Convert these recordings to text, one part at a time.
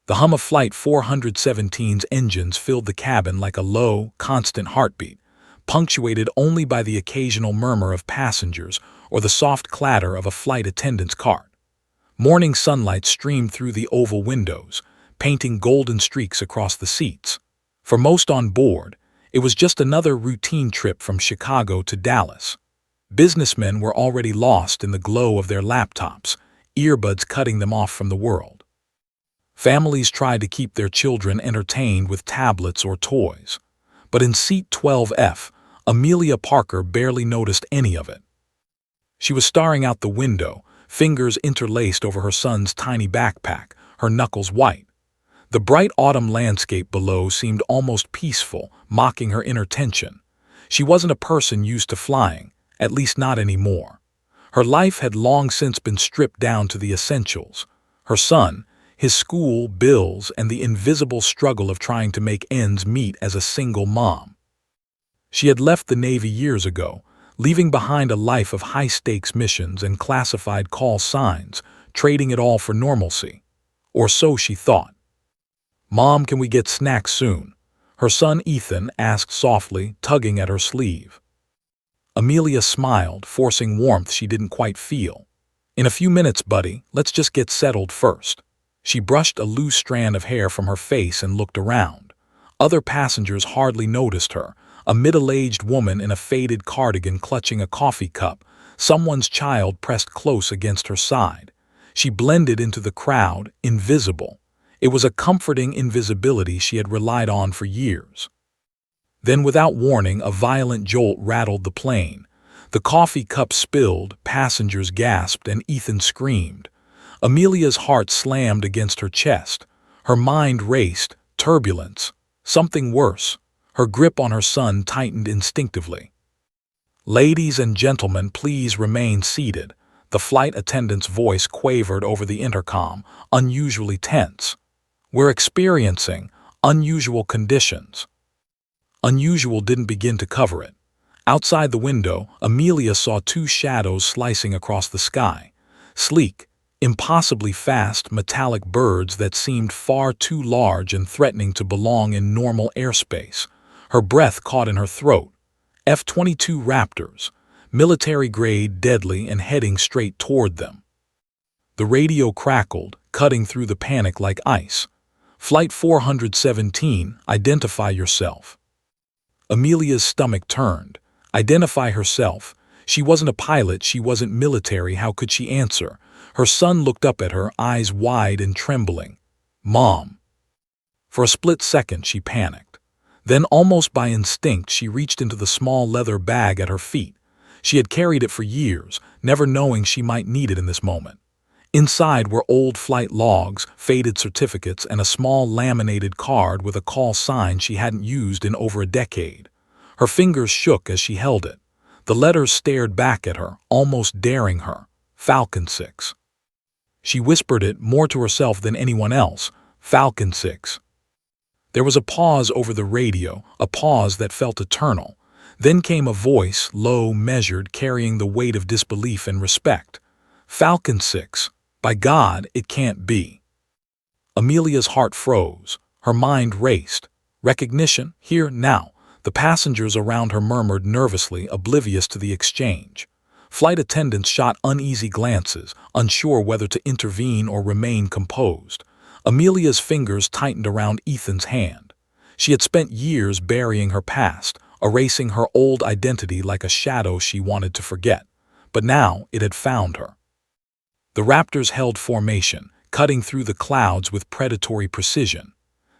The hum of Flight 417's engines filled the cabin like a low, constant heartbeat, punctuated only by the occasional murmur of passengers or the soft clatter of a flight attendant's cart. Morning sunlight streamed through the oval windows, painting golden streaks across the seats. For most on board, it was just another routine trip from Chicago to Dallas. Businessmen were already lost in the glow of their laptops, earbuds cutting them off from the world. Families tried to keep their children entertained with tablets or toys. But in seat 12F, Amelia Parker barely noticed any of it. She was staring out the window, fingers interlaced over her son's tiny backpack, her knuckles white. The bright autumn landscape below seemed almost peaceful, mocking her inner tension. She wasn't a person used to flying, at least not anymore. Her life had long since been stripped down to the essentials. Her son, his school, bills, and the invisible struggle of trying to make ends meet as a single mom. She had left the Navy years ago, leaving behind a life of high-stakes missions and classified call signs, trading it all for normalcy. Or so she thought. "Mom, can we get snacks soon?" her son Ethan asked softly, tugging at her sleeve. Amelia smiled, forcing warmth she didn't quite feel. "In a few minutes, buddy, let's just get settled first." She brushed a loose strand of hair from her face and looked around. Other passengers hardly noticed her, a middle-aged woman in a faded cardigan clutching a coffee cup, someone's child pressed close against her side. She blended into the crowd, invisible. It was a comforting invisibility she had relied on for years. Then, without warning, a violent jolt rattled the plane. The coffee cup spilled, passengers gasped, and Ethan screamed. Amelia's heart slammed against her chest. Her mind raced, turbulence, something worse. Her grip on her son tightened instinctively. "Ladies and gentlemen, please remain seated." The flight attendant's voice quavered over the intercom, unusually tense. "We're experiencing unusual conditions." Unusual didn't begin to cover it. Outside the window, Amelia saw two shadows slicing across the sky. Sleek, impossibly fast, metallic birds that seemed far too large and threatening to belong in normal airspace. Her breath caught in her throat. F-22 Raptors, military-grade, deadly, and heading straight toward them. The radio crackled, cutting through the panic like ice. "Flight 417, identify yourself." Amelia's stomach turned. Identify herself. She wasn't a pilot, she wasn't military, how could she answer? Her son looked up at her, eyes wide and trembling. "Mom." For a split second she panicked. Then, almost by instinct, she reached into the small leather bag at her feet. She had carried it for years, never knowing she might need it in this moment. Inside were old flight logs, faded certificates, and a small laminated card with a call sign she hadn't used in over a decade. Her fingers shook as she held it. The letters stared back at her, almost daring her. Falcon 6. She whispered it more to herself than anyone else. Falcon 6. There was a pause over the radio, a pause that felt eternal. Then came a voice, low, measured, carrying the weight of disbelief and respect. "Falcon 6. By God, it can't be." Amelia's heart froze. Her mind raced. Recognition? Here, now. The passengers around her murmured nervously, oblivious to the exchange. Flight attendants shot uneasy glances, unsure whether to intervene or remain composed. Amelia's fingers tightened around Ethan's hand. She had spent years burying her past, erasing her old identity like a shadow she wanted to forget. But now it had found her. The Raptors held formation, cutting through the clouds with predatory precision.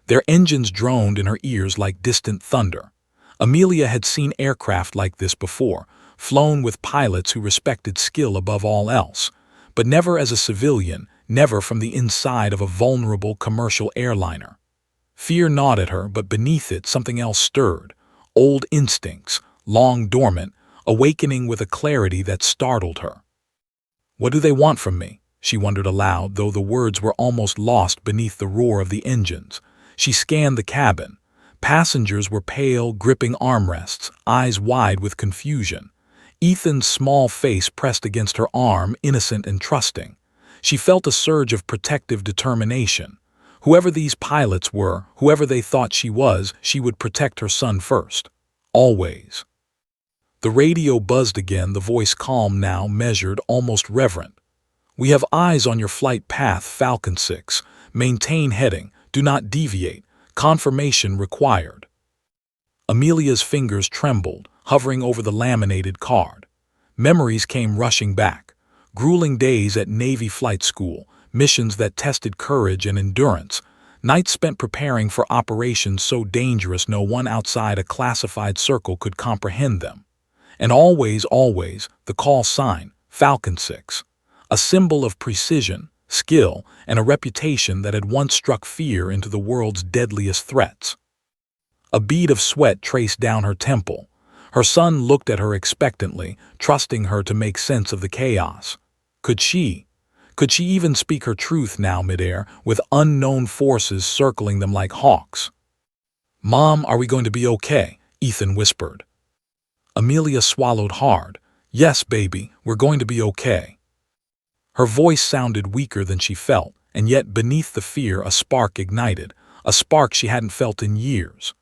Their engines droned in her ears like distant thunder. Amelia had seen aircraft like this before, flown with pilots who respected skill above all else, but never as a civilian, never from the inside of a vulnerable commercial airliner. Fear gnawed at her, but beneath it something else stirred. Old instincts, long dormant, awakening with a clarity that startled her. "What do they want from me?" she wondered aloud, though the words were almost lost beneath the roar of the engines. She scanned the cabin. Passengers were pale, gripping armrests, eyes wide with confusion. Ethan's small face pressed against her arm, innocent and trusting. She felt a surge of protective determination. Whoever these pilots were, whoever they thought she was, she would protect her son first. Always. The radio buzzed again, the voice calm now, measured, almost reverent. "We have eyes on your flight path, Falcon 6. Maintain heading. Do not deviate. Confirmation required." Amelia's fingers trembled, hovering over the laminated card. Memories came rushing back. Grueling days at Navy flight school, missions that tested courage and endurance, nights spent preparing for operations so dangerous no one outside a classified circle could comprehend them. And always, the call sign, Falcon 6. A symbol of precision, skill, and a reputation that had once struck fear into the world's deadliest threats. A bead of sweat traced down her temple. Her son looked at her expectantly, trusting her to make sense of the chaos. Could she even speak her truth now midair, with unknown forces circling them like hawks? "Mom, are we going to be okay?" Ethan whispered. Amelia swallowed hard. "Yes, baby, we're going to be okay." Her voice sounded weaker than she felt, and yet beneath the fear a spark ignited, a spark she hadn't felt in years.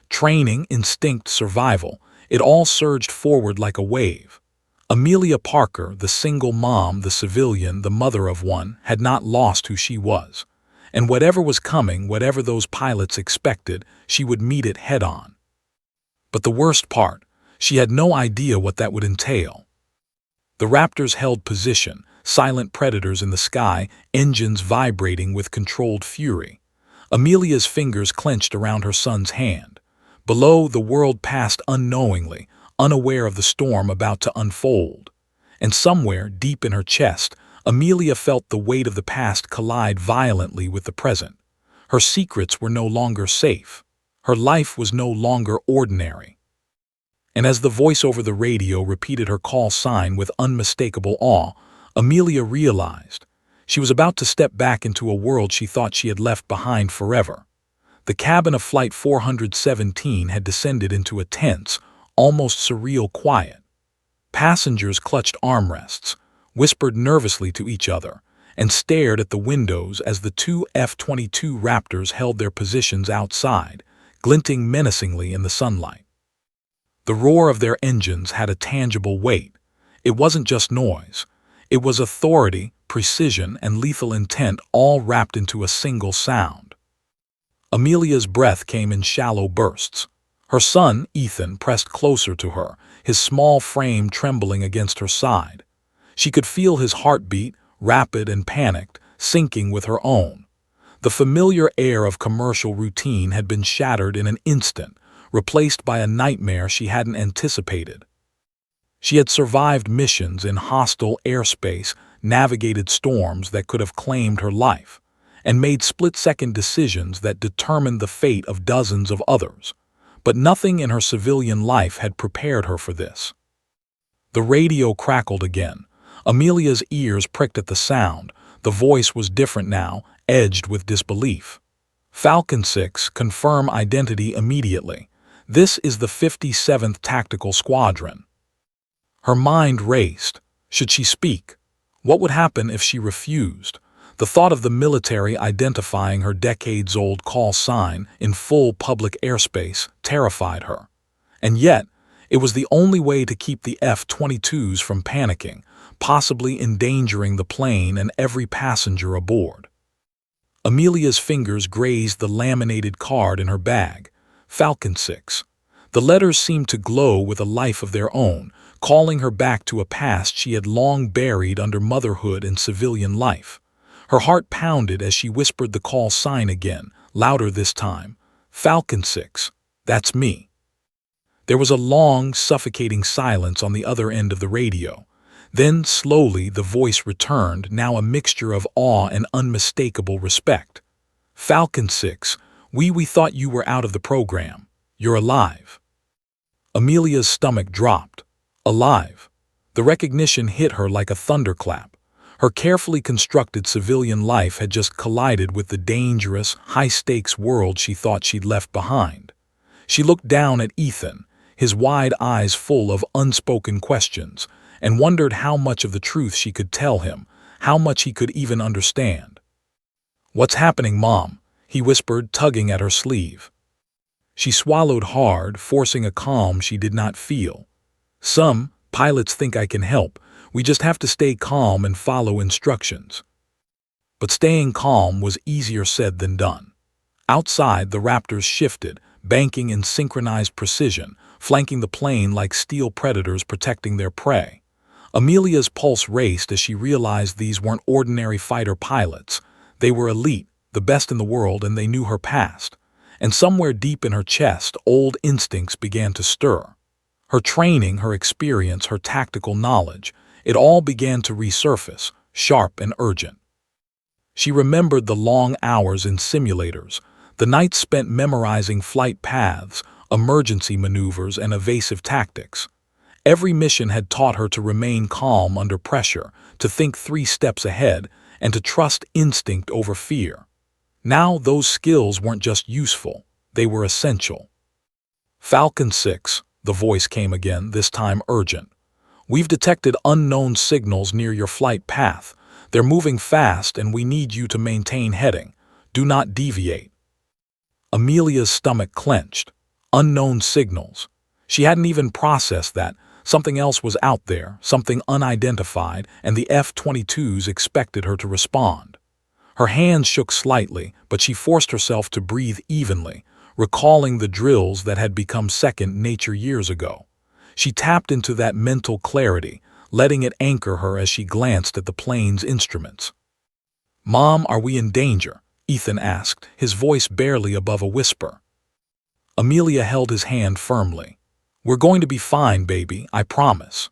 Training, instinct, survival, it all surged forward like a wave. Amelia Parker, the single mom, the civilian, the mother of one, had not lost who she was. And whatever was coming, whatever those pilots expected, she would meet it head-on. But the worst part, she had no idea what that would entail. The Raptors held position, silent predators in the sky, engines vibrating with controlled fury. Amelia's fingers clenched around her son's hand. Below, the world passed unknowingly, unaware of the storm about to unfold. And somewhere, deep in her chest, Amelia felt the weight of the past collide violently with the present. Her secrets were no longer safe. Her life was no longer ordinary. And as the voice over the radio repeated her call sign with unmistakable awe, Amelia realized she was about to step back into a world she thought she had left behind forever. The cabin of Flight 417 had descended into a tense, almost surreal quiet. Passengers clutched armrests, whispered nervously to each other, and stared at the windows as the two F-22 Raptors held their positions outside, glinting menacingly in the sunlight. The roar of their engines had a tangible weight. It wasn't just noise. It was authority, precision, and lethal intent all wrapped into a single sound. Amelia's breath came in shallow bursts. Her son, Ethan, pressed closer to her, his small frame trembling against her side. She could feel his heartbeat, rapid and panicked, syncing with her own. The familiar air of commercial routine had been shattered in an instant, replaced by a nightmare she hadn't anticipated. She had survived missions in hostile airspace, navigated storms that could have claimed her life, and made split-second decisions that determined the fate of dozens of others. But nothing in her civilian life had prepared her for this. The radio crackled again. Amelia's ears pricked at the sound. The voice was different now, edged with disbelief. "Falcon 6, confirm identity immediately. This is the 57th Tactical Squadron." Her mind raced. Should she speak? What would happen if she refused? The thought of the military identifying her decades-old call sign in full public airspace terrified her. And yet, it was the only way to keep the F-22s from panicking, possibly endangering the plane and every passenger aboard. Amelia's fingers grazed the laminated card in her bag. Falcon 6. The letters seemed to glow with a life of their own, calling her back to a past she had long buried under motherhood and civilian life. Her heart pounded as she whispered the call sign again, louder this time. "Falcon 6, that's me." There was a long, suffocating silence on the other end of the radio. Then, slowly, the voice returned, now a mixture of awe and unmistakable respect. "Falcon 6, we thought you were out of the program. You're alive." Amelia's stomach dropped. Alive. The recognition hit her like a thunderclap. Her carefully constructed civilian life had just collided with the dangerous, high-stakes world she thought she'd left behind. She looked down at Ethan, his wide eyes full of unspoken questions, and wondered how much of the truth she could tell him, how much he could even understand. "What's happening, Mom?" he whispered, tugging at her sleeve. She swallowed hard, forcing a calm she did not feel. Some pilots think I can help. We just have to stay calm and follow instructions. But staying calm was easier said than done. Outside, the Raptors shifted, banking in synchronized precision, flanking the plane like steel predators protecting their prey. Amelia's pulse raced as she realized these weren't ordinary fighter pilots. They were elite, the best in the world, and they knew her past. And somewhere deep in her chest, old instincts began to stir. Her training, her experience, her tactical knowledge, it all began to resurface, sharp and urgent. She remembered the long hours in simulators, the nights spent memorizing flight paths, emergency maneuvers, and evasive tactics. Every mission had taught her to remain calm under pressure, to think 3 steps ahead, and to trust instinct over fear. Now those skills weren't just useful, they were essential. Falcon 6, the voice came again, this time urgent. We've detected unknown signals near your flight path. They're moving fast and we need you to maintain heading. Do not deviate. Amelia's stomach clenched. Unknown signals. She hadn't even processed that. Something else was out there, something unidentified, and the F-22s expected her to respond. Her hands shook slightly, but she forced herself to breathe evenly, recalling the drills that had become second nature years ago. She tapped into that mental clarity, letting it anchor her as she glanced at the plane's instruments. "Mom, are we in danger?" Ethan asked, his voice barely above a whisper. Amelia held his hand firmly. "We're going to be fine, baby, I promise."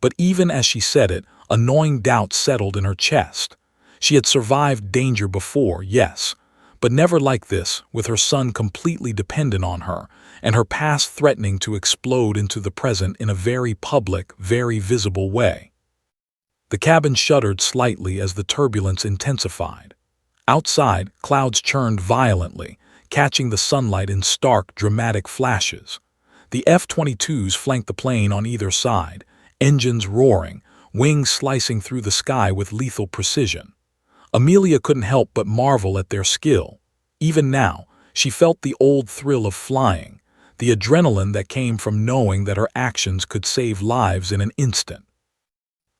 But even as she said it, a gnawing doubt settled in her chest. She had survived danger before, yes, but never like this, with her son completely dependent on her, and her past threatening to explode into the present in a very public, very visible way. The cabin shuddered slightly as the turbulence intensified. Outside, clouds churned violently, catching the sunlight in stark, dramatic flashes. The F-22s flanked the plane on either side, engines roaring, wings slicing through the sky with lethal precision. Amelia couldn't help but marvel at their skill. Even now, she felt the old thrill of flying, the adrenaline that came from knowing that her actions could save lives in an instant.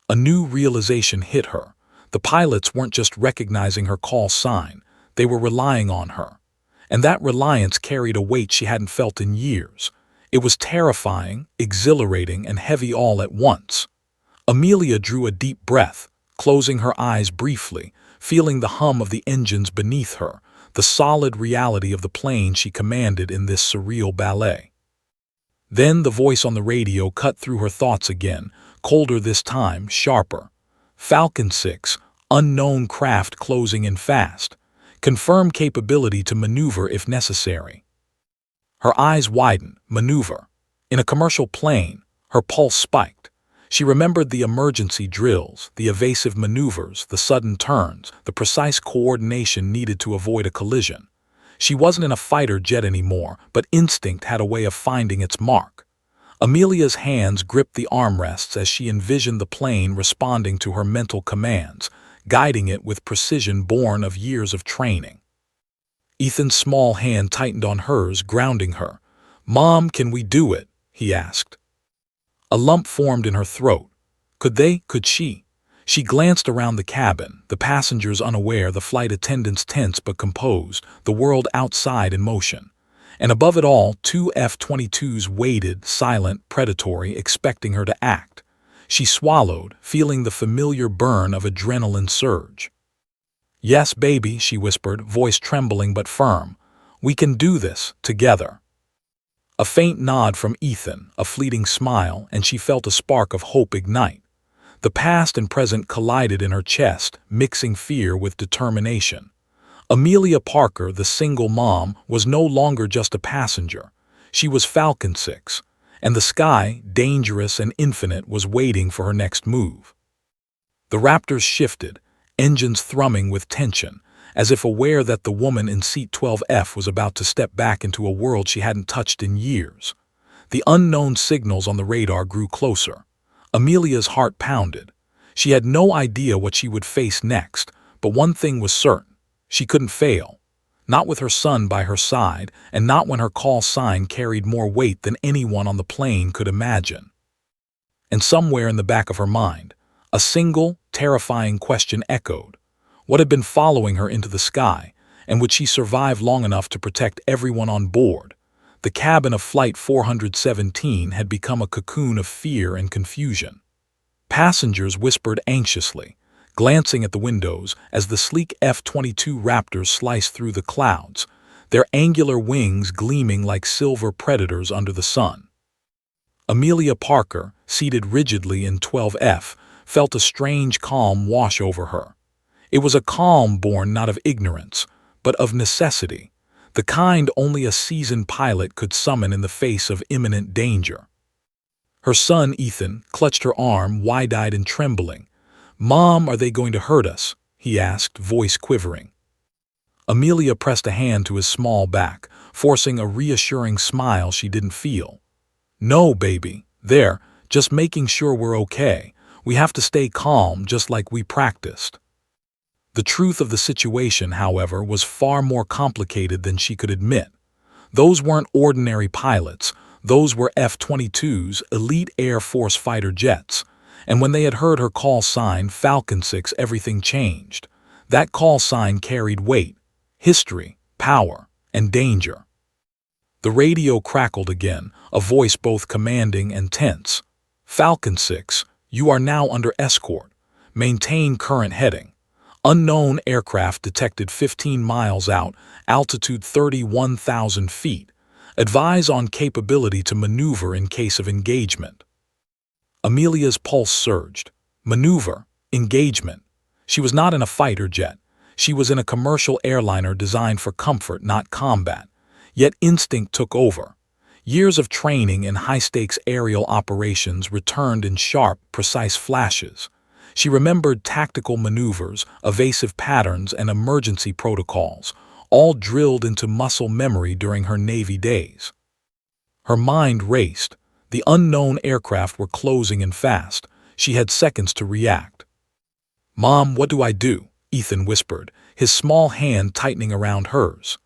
A new realization hit her. The pilots weren't just recognizing her call sign, they were relying on her. And that reliance carried a weight she hadn't felt in years. It was terrifying, exhilarating, and heavy all at once. Amelia drew a deep breath, closing her eyes briefly, feeling the hum of the engines beneath her, the solid reality of the plane she commanded in this surreal ballet. Then the voice on the radio cut through her thoughts again, colder this time, sharper. "Falcon 6, unknown craft closing in fast. Confirm capability to maneuver if necessary." Her eyes widened. Maneuver. In a commercial plane, her pulse spiked. She remembered the emergency drills, the evasive maneuvers, the sudden turns, the precise coordination needed to avoid a collision. She wasn't in a fighter jet anymore, but instinct had a way of finding its mark. Amelia's hands gripped the armrests as she envisioned the plane responding to her mental commands, guiding it with precision born of years of training. Ethan's small hand tightened on hers, grounding her. "Mom, can we do it?" he asked. A lump formed in her throat. Could she? She glanced around the cabin, the passengers unaware, the flight attendants tense but composed, the world outside in motion. And above it all, 2 F-22s waited, silent, predatory, expecting her to act. She swallowed, feeling the familiar burn of adrenaline surge. "Yes, baby," she whispered, voice trembling but firm. "We can do this, together." A faint nod from Ethan, a fleeting smile, and she felt a spark of hope ignite. The past and present collided in her chest, mixing fear with determination. Amelia Parker, the single mom, was no longer just a passenger. She was Falcon 6, and the sky, dangerous and infinite, was waiting for her next move. The Raptors shifted, engines thrumming with tension, as if aware that the woman in seat 12F was about to step back into a world she hadn't touched in years. The unknown signals on the radar grew closer. Amelia's heart pounded. She had no idea what she would face next, but one thing was certain. She couldn't fail. not with her son by her side, and not when her call sign carried more weight than anyone on the plane could imagine. And somewhere in the back of her mind, a single, terrifying question echoed. What had been following her into the sky, and would she survive long enough to protect everyone on board? The cabin of Flight 417 had become a cocoon of fear and confusion. Passengers whispered anxiously, glancing at the windows as the sleek F-22 Raptors sliced through the clouds, their angular wings gleaming like silver predators under the sun. Amelia Parker, seated rigidly in 12F, felt a strange calm wash over her. It was a calm born not of ignorance, but of necessity, the kind only a seasoned pilot could summon in the face of imminent danger. Her son, Ethan, clutched her arm, wide-eyed and trembling. "Mom, are they going to hurt us?" he asked, voice quivering. Amelia pressed a hand to his small back, forcing a reassuring smile she didn't feel. "No, baby. They're just making sure we're okay. We have to stay calm, just like we practiced." The truth of the situation, however, was far more complicated than she could admit. Those weren't ordinary pilots. Those were F-22s, elite Air Force fighter jets. And when they had heard her call sign, Falcon 6, everything changed. That call sign carried weight, history, power, and danger. The radio crackled again, a voice both commanding and tense. "Falcon 6, you are now under escort. Maintain current heading. Unknown aircraft detected 15 miles out, altitude 31,000 feet. Advise on capability to maneuver in case of engagement." Amelia's pulse surged. Maneuver, engagement. She was not in a fighter jet. She was in a commercial airliner designed for comfort, not combat. Yet instinct took over. Years of training in high-stakes aerial operations returned in sharp, precise flashes. She remembered tactical maneuvers, evasive patterns, and emergency protocols, all drilled into muscle memory during her Navy days. Her mind raced. The unknown aircraft were closing in fast. She had seconds to react. "Mom, what do I do?" Ethan whispered, his small hand tightening around hers.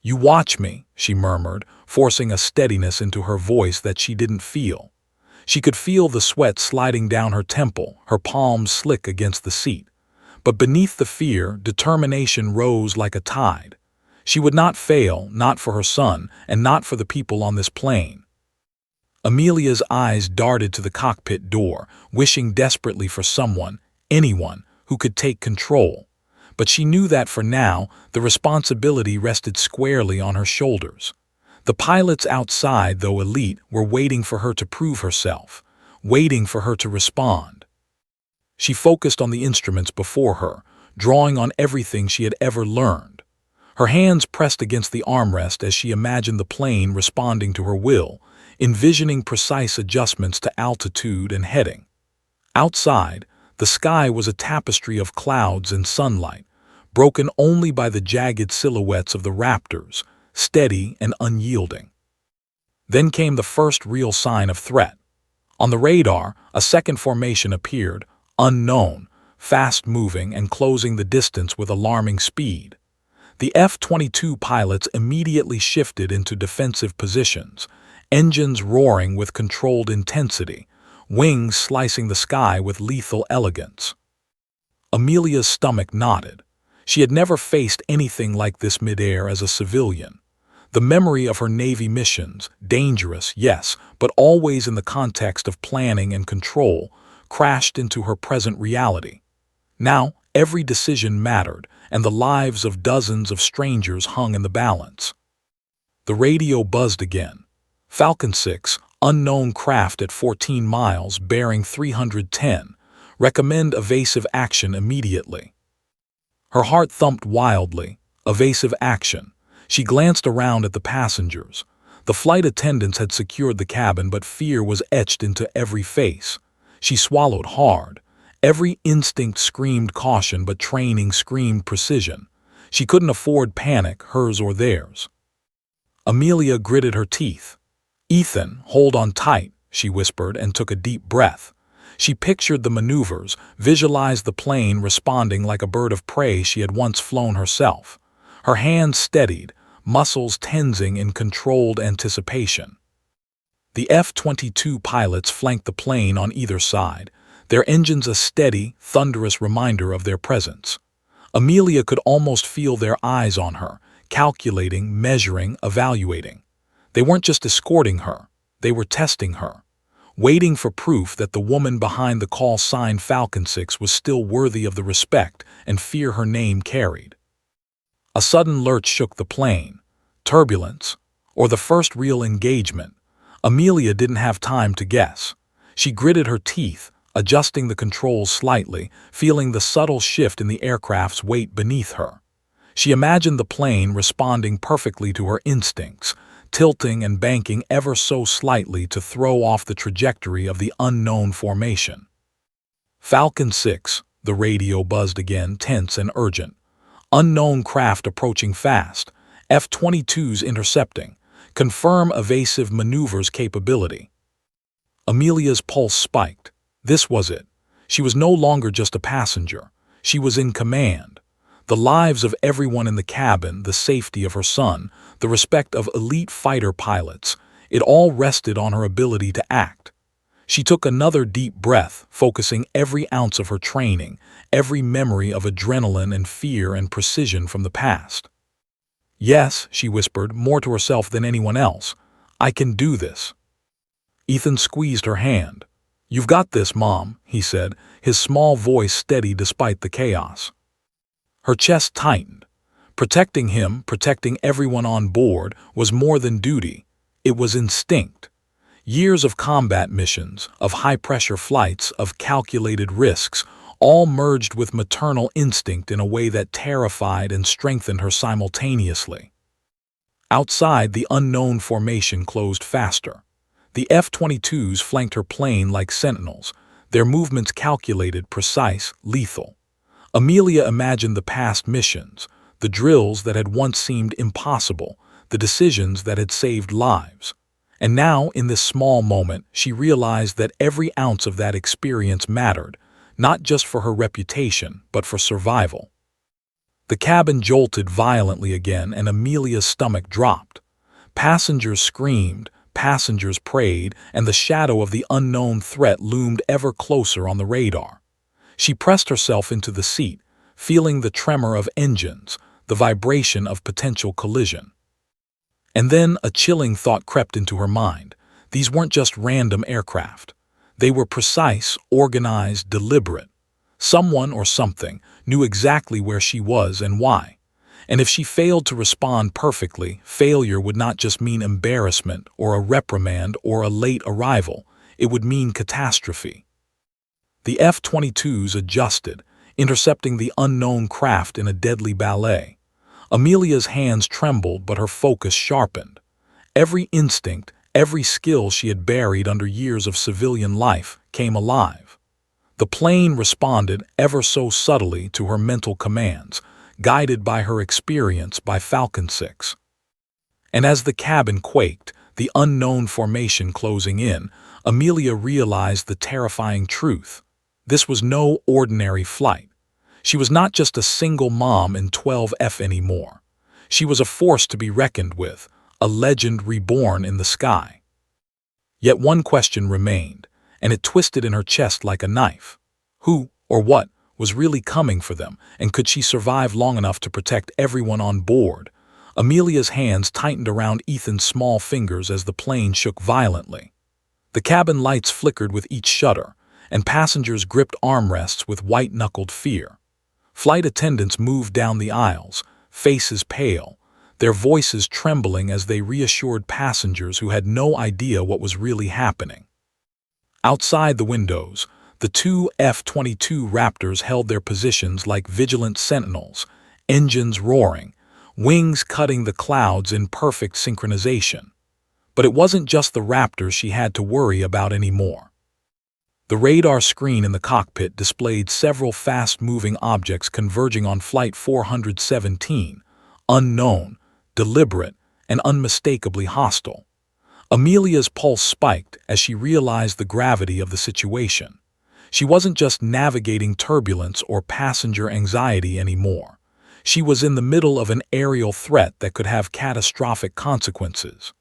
"You watch me," she murmured, forcing a steadiness into her voice that she didn't feel. She could feel the sweat sliding down her temple, her palms slick against the seat. But beneath the fear, determination rose like a tide. She would not fail, not for her son, and not for the people on this plane. Amelia's eyes darted to the cockpit door, wishing desperately for someone, anyone, who could take control. But she knew that for now, the responsibility rested squarely on her shoulders. The pilots outside, though elite, were waiting for her to prove herself, waiting for her to respond. She focused on the instruments before her, drawing on everything she had ever learned. Her hands pressed against the armrest as she imagined the plane responding to her will, envisioning precise adjustments to altitude and heading. Outside, the sky was a tapestry of clouds and sunlight, broken only by the jagged silhouettes of the Raptors, steady and unyielding. Then came the first real sign of threat. On the radar, a second formation appeared, unknown, fast-moving and closing the distance with alarming speed. The F-22 pilots immediately shifted into defensive positions, engines roaring with controlled intensity, wings slicing the sky with lethal elegance. Amelia's stomach knotted. She had never faced anything like this midair as a civilian. The memory of her Navy missions, dangerous, yes, but always in the context of planning and control, crashed into her present reality. Now, every decision mattered, and the lives of dozens of strangers hung in the balance. The radio buzzed again. "Falcon 6, unknown craft at 14 miles, bearing 310. Recommend evasive action immediately." Her heart thumped wildly. Evasive action. She glanced around at the passengers. The flight attendants had secured the cabin, but fear was etched into every face. She swallowed hard. Every instinct screamed caution, but training screamed precision. She couldn't afford panic, hers or theirs. Amelia gritted her teeth. "Ethan, hold on tight," she whispered and took a deep breath. She pictured the maneuvers, visualized the plane responding like a bird of prey she had once flown herself. Her hands steadied, muscles tensing in controlled anticipation. The F-22 pilots flanked the plane on either side, their engines a steady, thunderous reminder of their presence. Amelia could almost feel their eyes on her, calculating, measuring, evaluating. They weren't just escorting her, they were testing her, waiting for proof that the woman behind the call sign Falcon 6 was still worthy of the respect and fear her name carried. A sudden lurch shook the plane. Turbulence, or the first real engagement. Amelia didn't have time to guess. She gritted her teeth, adjusting the controls slightly, feeling the subtle shift in the aircraft's weight beneath her. She imagined the plane responding perfectly to her instincts, tilting and banking ever so slightly to throw off the trajectory of the unknown formation. Falcon 6, the radio buzzed again, tense and urgent. Unknown craft approaching fast, F-22s intercepting. Confirm evasive maneuvers capability. Amelia's pulse spiked. This was it. She was no longer just a passenger. She was in command. The lives of everyone in the cabin, the safety of her son, the respect of elite fighter pilots, it all rested on her ability to act. She took another deep breath, focusing every ounce of her training, every memory of adrenaline and fear and precision from the past. "Yes," she whispered, more to herself than anyone else. "I can do this." Ethan squeezed her hand. "You've got this, Mom," he said, his small voice steady despite the chaos. Her chest tightened. Protecting him, protecting everyone on board, was more than duty. It was instinct. Years of combat missions, of high-pressure flights, of calculated risks, all merged with maternal instinct in a way that terrified and strengthened her simultaneously. Outside, the unknown formation closed faster. The F-22s flanked her plane like sentinels, their movements calculated, precise, lethal. Amelia imagined the past missions, the drills that had once seemed impossible, the decisions that had saved lives. And now, in this small moment, she realized that every ounce of that experience mattered, not just for her reputation, but for survival. The cabin jolted violently again, and Amelia's stomach dropped. Passengers screamed, passengers prayed, and the shadow of the unknown threat loomed ever closer on the radar. She pressed herself into the seat, feeling the tremor of engines, the vibration of potential collision. And then a chilling thought crept into her mind. These weren't just random aircraft. They were precise, organized, deliberate. Someone or something knew exactly where she was and why. And if she failed to respond perfectly, failure would not just mean embarrassment or a reprimand or a late arrival. It would mean catastrophe. The F-22s adjusted, intercepting the unknown craft in a deadly ballet. Amelia's hands trembled, but her focus sharpened. Every instinct, every skill she had buried under years of civilian life came alive. The plane responded ever so subtly to her mental commands, guided by her experience by Falcon 6. And as the cabin quaked, the unknown formation closing in, Amelia realized the terrifying truth. This was no ordinary flight. She was not just a single mom in 12F anymore. She was a force to be reckoned with, a legend reborn in the sky. Yet one question remained, and it twisted in her chest like a knife. Who, or what, was really coming for them, and could she survive long enough to protect everyone on board? Amelia's hands tightened around Ethan's small fingers as the plane shook violently. The cabin lights flickered with each shudder, and passengers gripped armrests with white-knuckled fear. Flight attendants moved down the aisles, faces pale, their voices trembling as they reassured passengers who had no idea what was really happening. Outside the windows, the two F-22 Raptors held their positions like vigilant sentinels, engines roaring, wings cutting the clouds in perfect synchronization. But it wasn't just the Raptors she had to worry about anymore. The radar screen in the cockpit displayed several fast-moving objects converging on Flight 417, unknown, deliberate, and unmistakably hostile. Amelia's pulse spiked as she realized the gravity of the situation. She wasn't just navigating turbulence or passenger anxiety anymore. She was in the middle of an aerial threat that could have catastrophic consequences.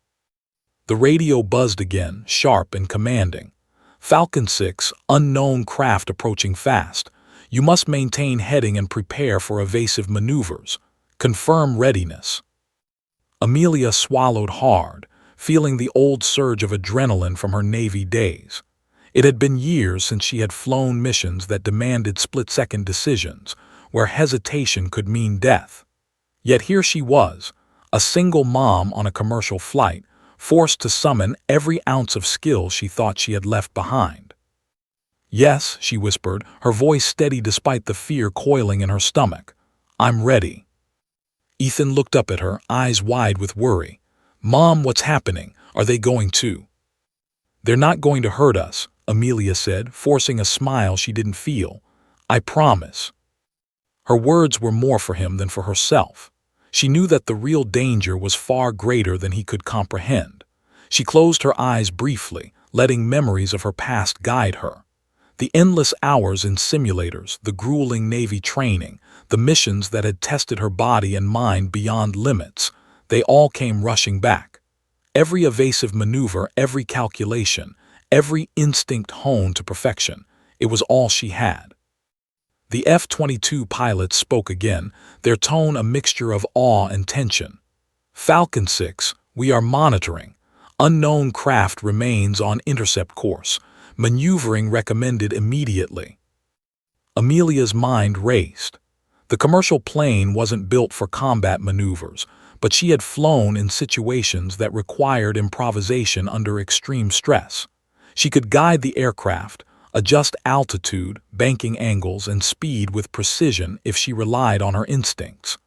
The radio buzzed again, sharp and commanding. Falcon 6, unknown craft approaching fast. You must maintain heading and prepare for evasive maneuvers. Confirm readiness. Amelia swallowed hard, feeling the old surge of adrenaline from her Navy days. It had been years since she had flown missions that demanded split-second decisions, where hesitation could mean death. Yet here she was, a single mom on a commercial flight, forced to summon every ounce of skill she thought she had left behind. "Yes," she whispered, her voice steady despite the fear coiling in her stomach. "I'm ready." Ethan looked up at her, eyes wide with worry. "Mom, what's happening? Are they going to?" "They're not going to hurt us," Amelia said, forcing a smile she didn't feel. "I promise." Her words were more for him than for herself. She knew that the real danger was far greater than he could comprehend. She closed her eyes briefly, letting memories of her past guide her. The endless hours in simulators, the grueling Navy training, the missions that had tested her body and mind beyond limits, they all came rushing back. Every evasive maneuver, every calculation, every instinct honed to perfection, it was all she had. The F-22 pilots spoke again, their tone a mixture of awe and tension. "Falcon 6, we are monitoring. Unknown craft remains on intercept course. Maneuvering recommended immediately." Amelia's mind raced. The commercial plane wasn't built for combat maneuvers, but she had flown in situations that required improvisation under extreme stress. She could guide the aircraft, adjust altitude, banking angles, and speed with precision if she relied on her instincts.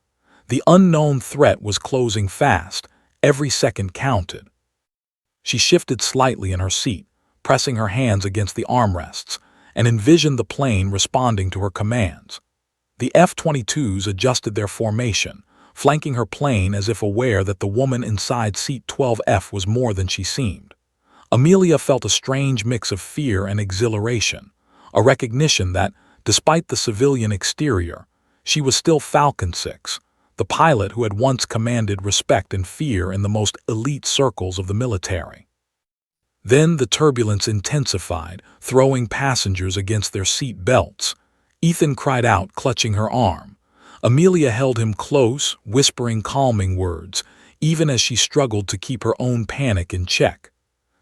The unknown threat was closing fast. Every second counted. She shifted slightly in her seat, pressing her hands against the armrests, and envisioned the plane responding to her commands. The F-22s adjusted their formation, flanking her plane as if aware that the woman inside seat 12F was more than she seemed. Amelia felt a strange mix of fear and exhilaration, a recognition that, despite the civilian exterior, she was still Falcon 6, the pilot who had once commanded respect and fear in the most elite circles of the military. Then the turbulence intensified, throwing passengers against their seat belts. Ethan cried out, clutching her arm. Amelia held him close, whispering calming words, even as she struggled to keep her own panic in check.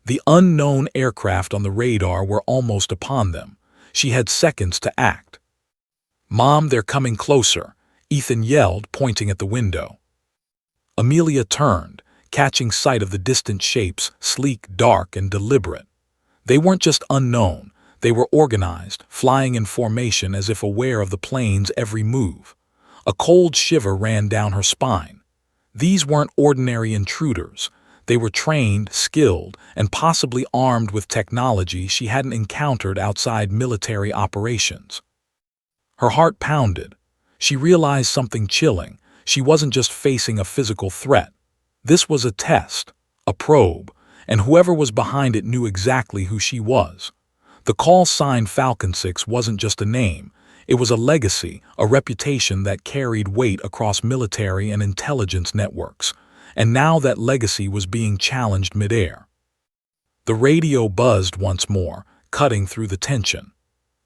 The unknown aircraft on the radar were almost upon them. She had seconds to act. "Mom, they're coming closer," Ethan yelled, pointing at the window. Amelia turned, catching sight of the distant shapes, sleek, dark, and deliberate. They weren't just unknown, they were organized, flying in formation as if aware of the plane's every move. A cold shiver ran down her spine. These weren't ordinary intruders. They were trained, skilled, and possibly armed with technology she hadn't encountered outside military operations. Her heart pounded. She realized something chilling. She wasn't just facing a physical threat. This was a test, a probe, and whoever was behind it knew exactly who she was. The call sign Falcon 6 wasn't just a name. It was a legacy, a reputation that carried weight across military and intelligence networks. And now that legacy was being challenged midair. The radio buzzed once more, cutting through the tension.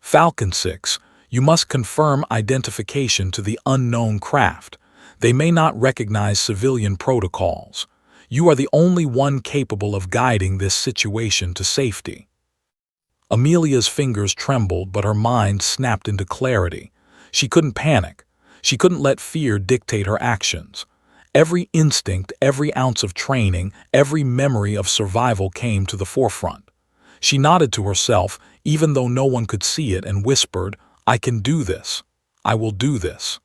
"Falcon 6, you must confirm identification to the unknown craft. They may not recognize civilian protocols. You are the only one capable of guiding this situation to safety." Amelia's fingers trembled, but her mind snapped into clarity. She couldn't panic. She couldn't let fear dictate her actions. Every instinct, every ounce of training, every memory of survival came to the forefront. She nodded to herself, even though no one could see it, and whispered, "I can do this. I will do this."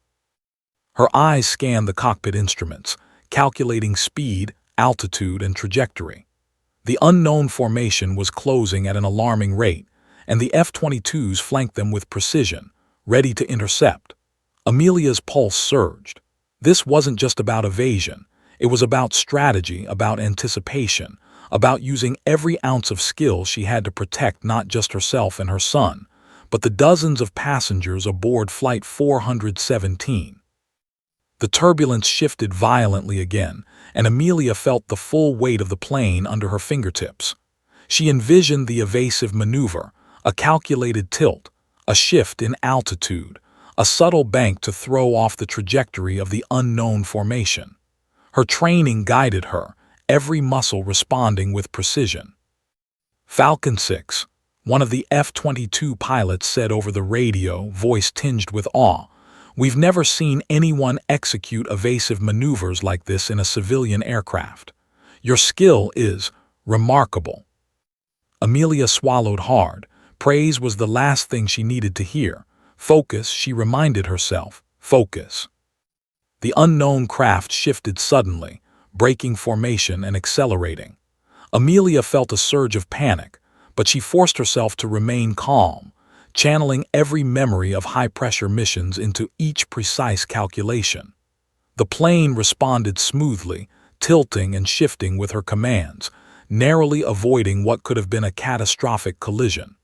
Her eyes scanned the cockpit instruments, calculating speed, altitude, and trajectory. The unknown formation was closing at an alarming rate, and the F-22s flanked them with precision, ready to intercept. Amelia's pulse surged. This wasn't just about evasion. It was about strategy, about anticipation, about using every ounce of skill she had to protect not just herself and her son, but the dozens of passengers aboard Flight 417. The turbulence shifted violently again, and Amelia felt the full weight of the plane under her fingertips. She envisioned the evasive maneuver, a calculated tilt, a shift in altitude, a subtle bank to throw off the trajectory of the unknown formation. Her training guided her, every muscle responding with precision. Falcon 6, one of the F-22 pilots said over the radio, voice tinged with awe, "We've never seen anyone execute evasive maneuvers like this in a civilian aircraft. Your skill is remarkable." Amelia swallowed hard. Praise was the last thing she needed to hear. Focus, she reminded herself. Focus. The unknown craft shifted suddenly, breaking formation and accelerating. Amelia felt a surge of panic, but she forced herself to remain calm, channeling every memory of high-pressure missions into each precise calculation. The plane responded smoothly, tilting and shifting with her commands, narrowly avoiding what could have been a catastrophic collision.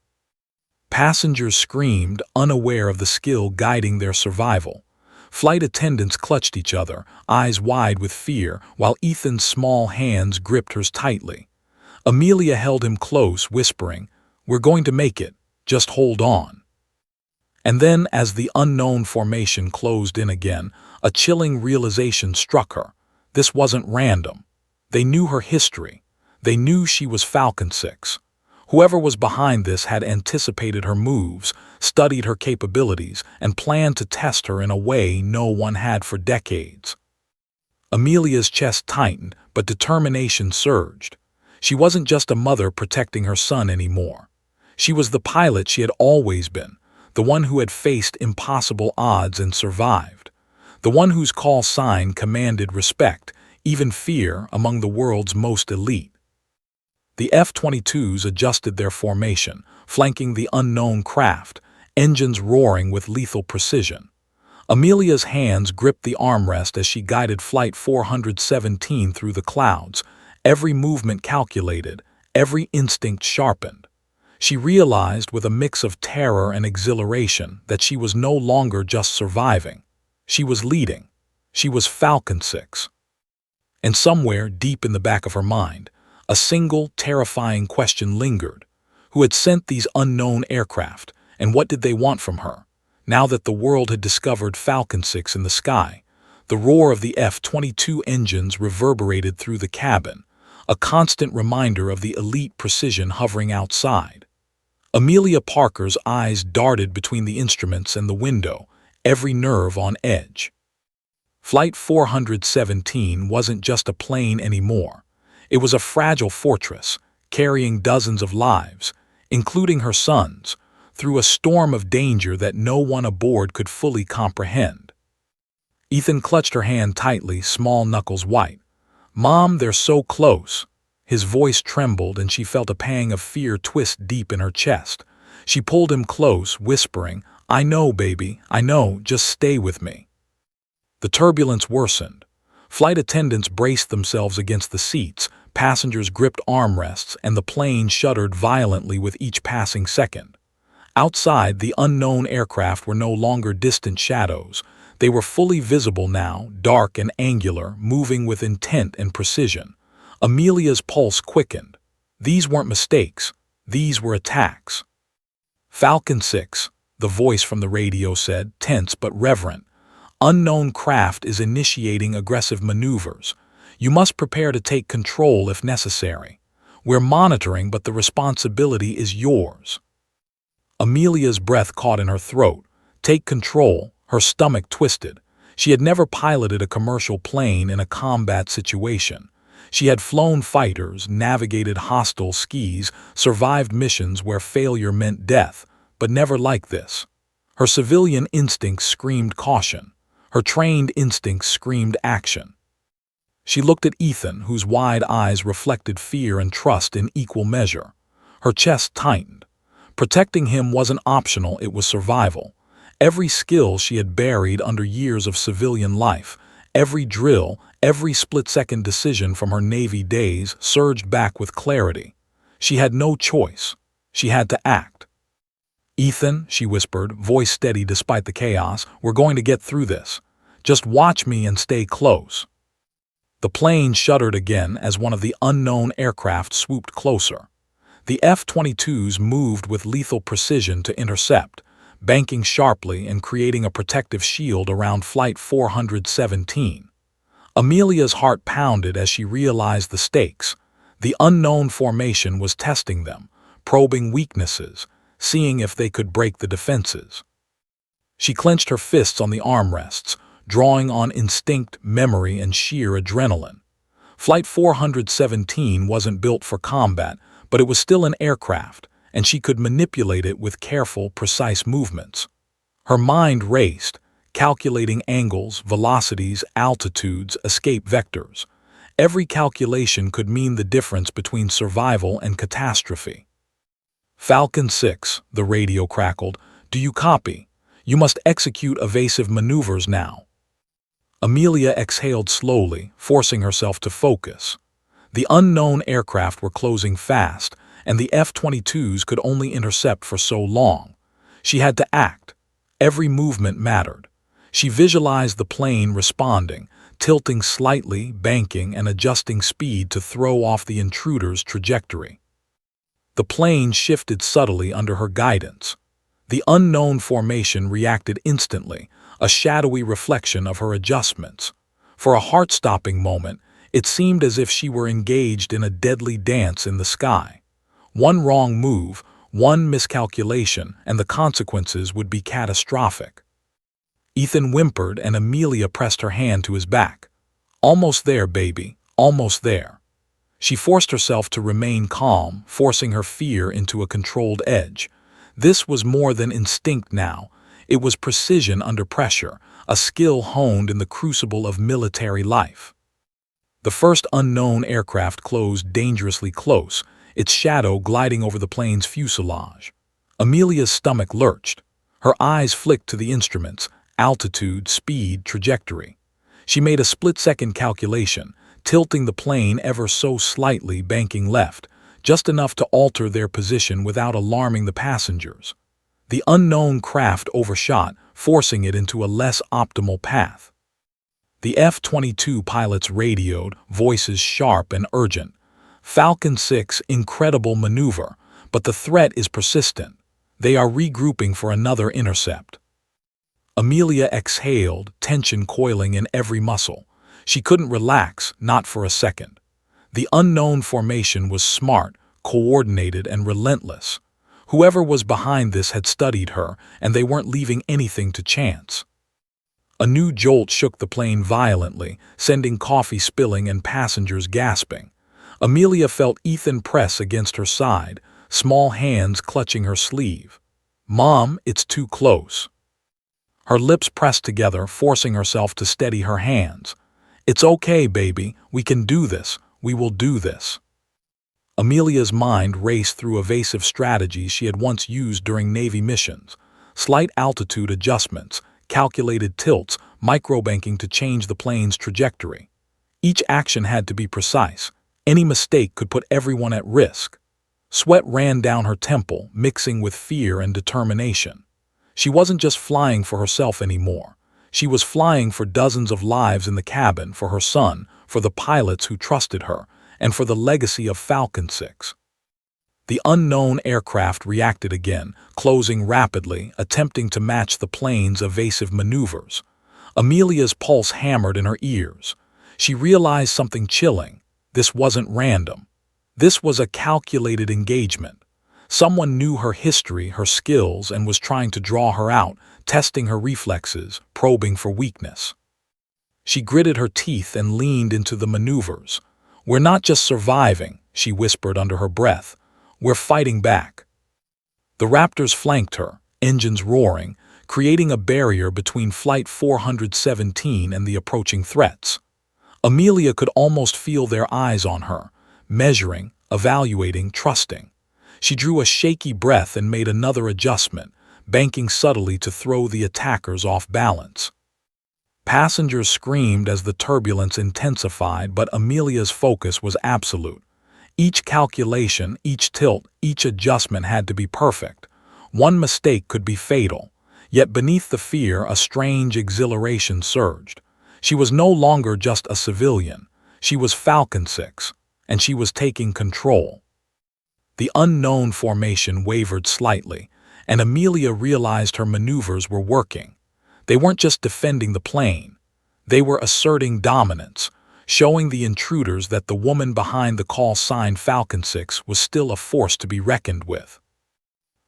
Passengers screamed, unaware of the skill guiding their survival. Flight attendants clutched each other, eyes wide with fear, while Ethan's small hands gripped hers tightly. Amelia held him close, whispering, "We're going to make it. Just hold on." And then, as the unknown formation closed in again, a chilling realization struck her. This wasn't random. They knew her history. They knew she was Falcon 6. Whoever was behind this had anticipated her moves, studied her capabilities, and planned to test her in a way no one had for decades. Amelia's chest tightened, but determination surged. She wasn't just a mother protecting her son anymore. She was the pilot she had always been, the one who had faced impossible odds and survived, the one whose call sign commanded respect, even fear, among the world's most elite. The F-22s adjusted their formation, flanking the unknown craft, engines roaring with lethal precision. Amelia's hands gripped the armrest as she guided Flight 417 through the clouds, every movement calculated, every instinct sharpened. She realized with a mix of terror and exhilaration that she was no longer just surviving. She was leading. She was Falcon 6. And somewhere deep in the back of her mind, a single, terrifying question lingered. Who had sent these unknown aircraft, and what did they want from her? Now that the world had discovered Falcon 6 in the sky, the roar of the F-22 engines reverberated through the cabin, a constant reminder of the elite precision hovering outside. Amelia Parker's eyes darted between the instruments and the window, every nerve on edge. Flight 417 wasn't just a plane anymore. It was a fragile fortress, carrying dozens of lives, including her son's, through a storm of danger that no one aboard could fully comprehend. Ethan clutched her hand tightly, small knuckles white. "Mom, they're so close." His voice trembled and she felt a pang of fear twist deep in her chest. She pulled him close, whispering, "I know, baby, I know, just stay with me." The turbulence worsened. Flight attendants braced themselves against the seats, passengers gripped armrests, and the plane shuddered violently with each passing second. Outside, the unknown aircraft were no longer distant shadows. They were fully visible now, dark and angular, moving with intent and precision. Amelia's pulse quickened. These weren't mistakes. These were attacks. "Falcon 6, the voice from the radio said, tense but reverent. "Unknown craft is initiating aggressive maneuvers. You must prepare to take control if necessary. We're monitoring, but the responsibility is yours." Amelia's breath caught in her throat. Take control, her stomach twisted. She had never piloted a commercial plane in a combat situation. She had flown fighters, navigated hostile skies, survived missions where failure meant death, but never like this. Her civilian instincts screamed caution. Her trained instincts screamed action. She looked at Ethan, whose wide eyes reflected fear and trust in equal measure. Her chest tightened. Protecting him wasn't optional, it was survival. Every skill she had buried under years of civilian life, every drill, every split-second decision from her Navy days surged back with clarity. She had no choice. She had to act. "Ethan," she whispered, voice steady despite the chaos, "we're going to get through this. Just watch me and stay close." The plane shuddered again as one of the unknown aircraft swooped closer. The F-22s moved with lethal precision to intercept, banking sharply and creating a protective shield around Flight 417. Amelia's heart pounded as she realized the stakes. The unknown formation was testing them, probing weaknesses, seeing if they could break the defenses. She clenched her fists on the armrests, drawing on instinct, memory, and sheer adrenaline. Flight 417 wasn't built for combat, but it was still an aircraft, and she could manipulate it with careful, precise movements. Her mind raced, calculating angles, velocities, altitudes, escape vectors. Every calculation could mean the difference between survival and catastrophe. "Falcon 6, the radio crackled. "Do you copy? You must execute evasive maneuvers now." Amelia exhaled slowly, forcing herself to focus. The unknown aircraft were closing fast, and the F-22s could only intercept for so long. She had to act. Every movement mattered. She visualized the plane responding, tilting slightly, banking, and adjusting speed to throw off the intruder's trajectory. The plane shifted subtly under her guidance. The unknown formation reacted instantly, a shadowy reflection of her adjustments. For a heart-stopping moment, it seemed as if she were engaged in a deadly dance in the sky. One wrong move, one miscalculation, and the consequences would be catastrophic. Ethan whimpered and Amelia pressed her hand to his back. "Almost there, baby, almost there." She forced herself to remain calm, forcing her fear into a controlled edge. This was more than instinct now. It was precision under pressure, a skill honed in the crucible of military life. The first unknown aircraft closed dangerously close, its shadow gliding over the plane's fuselage. Amelia's stomach lurched. Her eyes flicked to the instruments, altitude, speed, trajectory. She made a split-second calculation, tilting the plane ever so slightly, banking left, just enough to alter their position without alarming the passengers. The unknown craft overshot, forcing it into a less optimal path. The F-22 pilots radioed, voices sharp and urgent. "Falcon 6, incredible maneuver, but the threat is persistent. They are regrouping for another intercept." Amelia exhaled, tension coiling in every muscle. She couldn't relax, not for a second. The unknown formation was smart, coordinated, and relentless. Whoever was behind this had studied her, and they weren't leaving anything to chance. A new jolt shook the plane violently, sending coffee spilling and passengers gasping. Amelia felt Ethan press against her side, small hands clutching her sleeve. "Mom, it's too close." Her lips pressed together, forcing herself to steady her hands. "It's okay, baby. We can do this. We will do this." Amelia's mind raced through evasive strategies she had once used during Navy missions. Slight altitude adjustments, calculated tilts, microbanking to change the plane's trajectory. Each action had to be precise. Any mistake could put everyone at risk. Sweat ran down her temple, mixing with fear and determination. She wasn't just flying for herself anymore. She was flying for dozens of lives in the cabin, for her son, for the pilots who trusted her, and for the legacy of Falcon 6. The unknown aircraft reacted again, closing rapidly, attempting to match the plane's evasive maneuvers. Amelia's pulse hammered in her ears. She realized something chilling. This wasn't random. This was a calculated engagement. Someone knew her history, her skills, and was trying to draw her out, testing her reflexes, probing for weakness. She gritted her teeth and leaned into the maneuvers. "We're not just surviving," she whispered under her breath. "We're fighting back." The Raptors flanked her, engines roaring, creating a barrier between Flight 417 and the approaching threats. Amelia could almost feel their eyes on her, measuring, evaluating, trusting. She drew a shaky breath and made another adjustment, banking subtly to throw the attackers off balance. Passengers screamed as the turbulence intensified, but Amelia's focus was absolute. Each calculation, each tilt, each adjustment had to be perfect. One mistake could be fatal. Yet beneath the fear, a strange exhilaration surged. She was no longer just a civilian. She was Falcon 6, and she was taking control. The unknown formation wavered slightly, and Amelia realized her maneuvers were working. They weren't just defending the plane. They were asserting dominance, showing the intruders that the woman behind the call sign Falcon 6 was still a force to be reckoned with.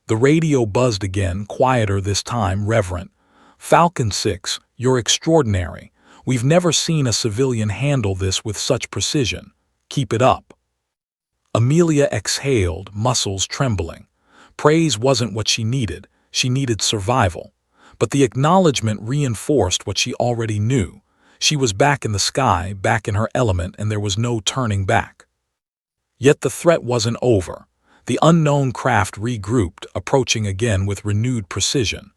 The radio buzzed again, quieter this time, reverent. "Falcon 6, you're extraordinary. We've never seen a civilian handle this with such precision. Keep it up." Amelia exhaled, muscles trembling. Praise wasn't what she needed survival. But the acknowledgement reinforced what she already knew. She was back in the sky, back in her element, and there was no turning back. Yet the threat wasn't over. The unknown craft regrouped, approaching again with renewed precision.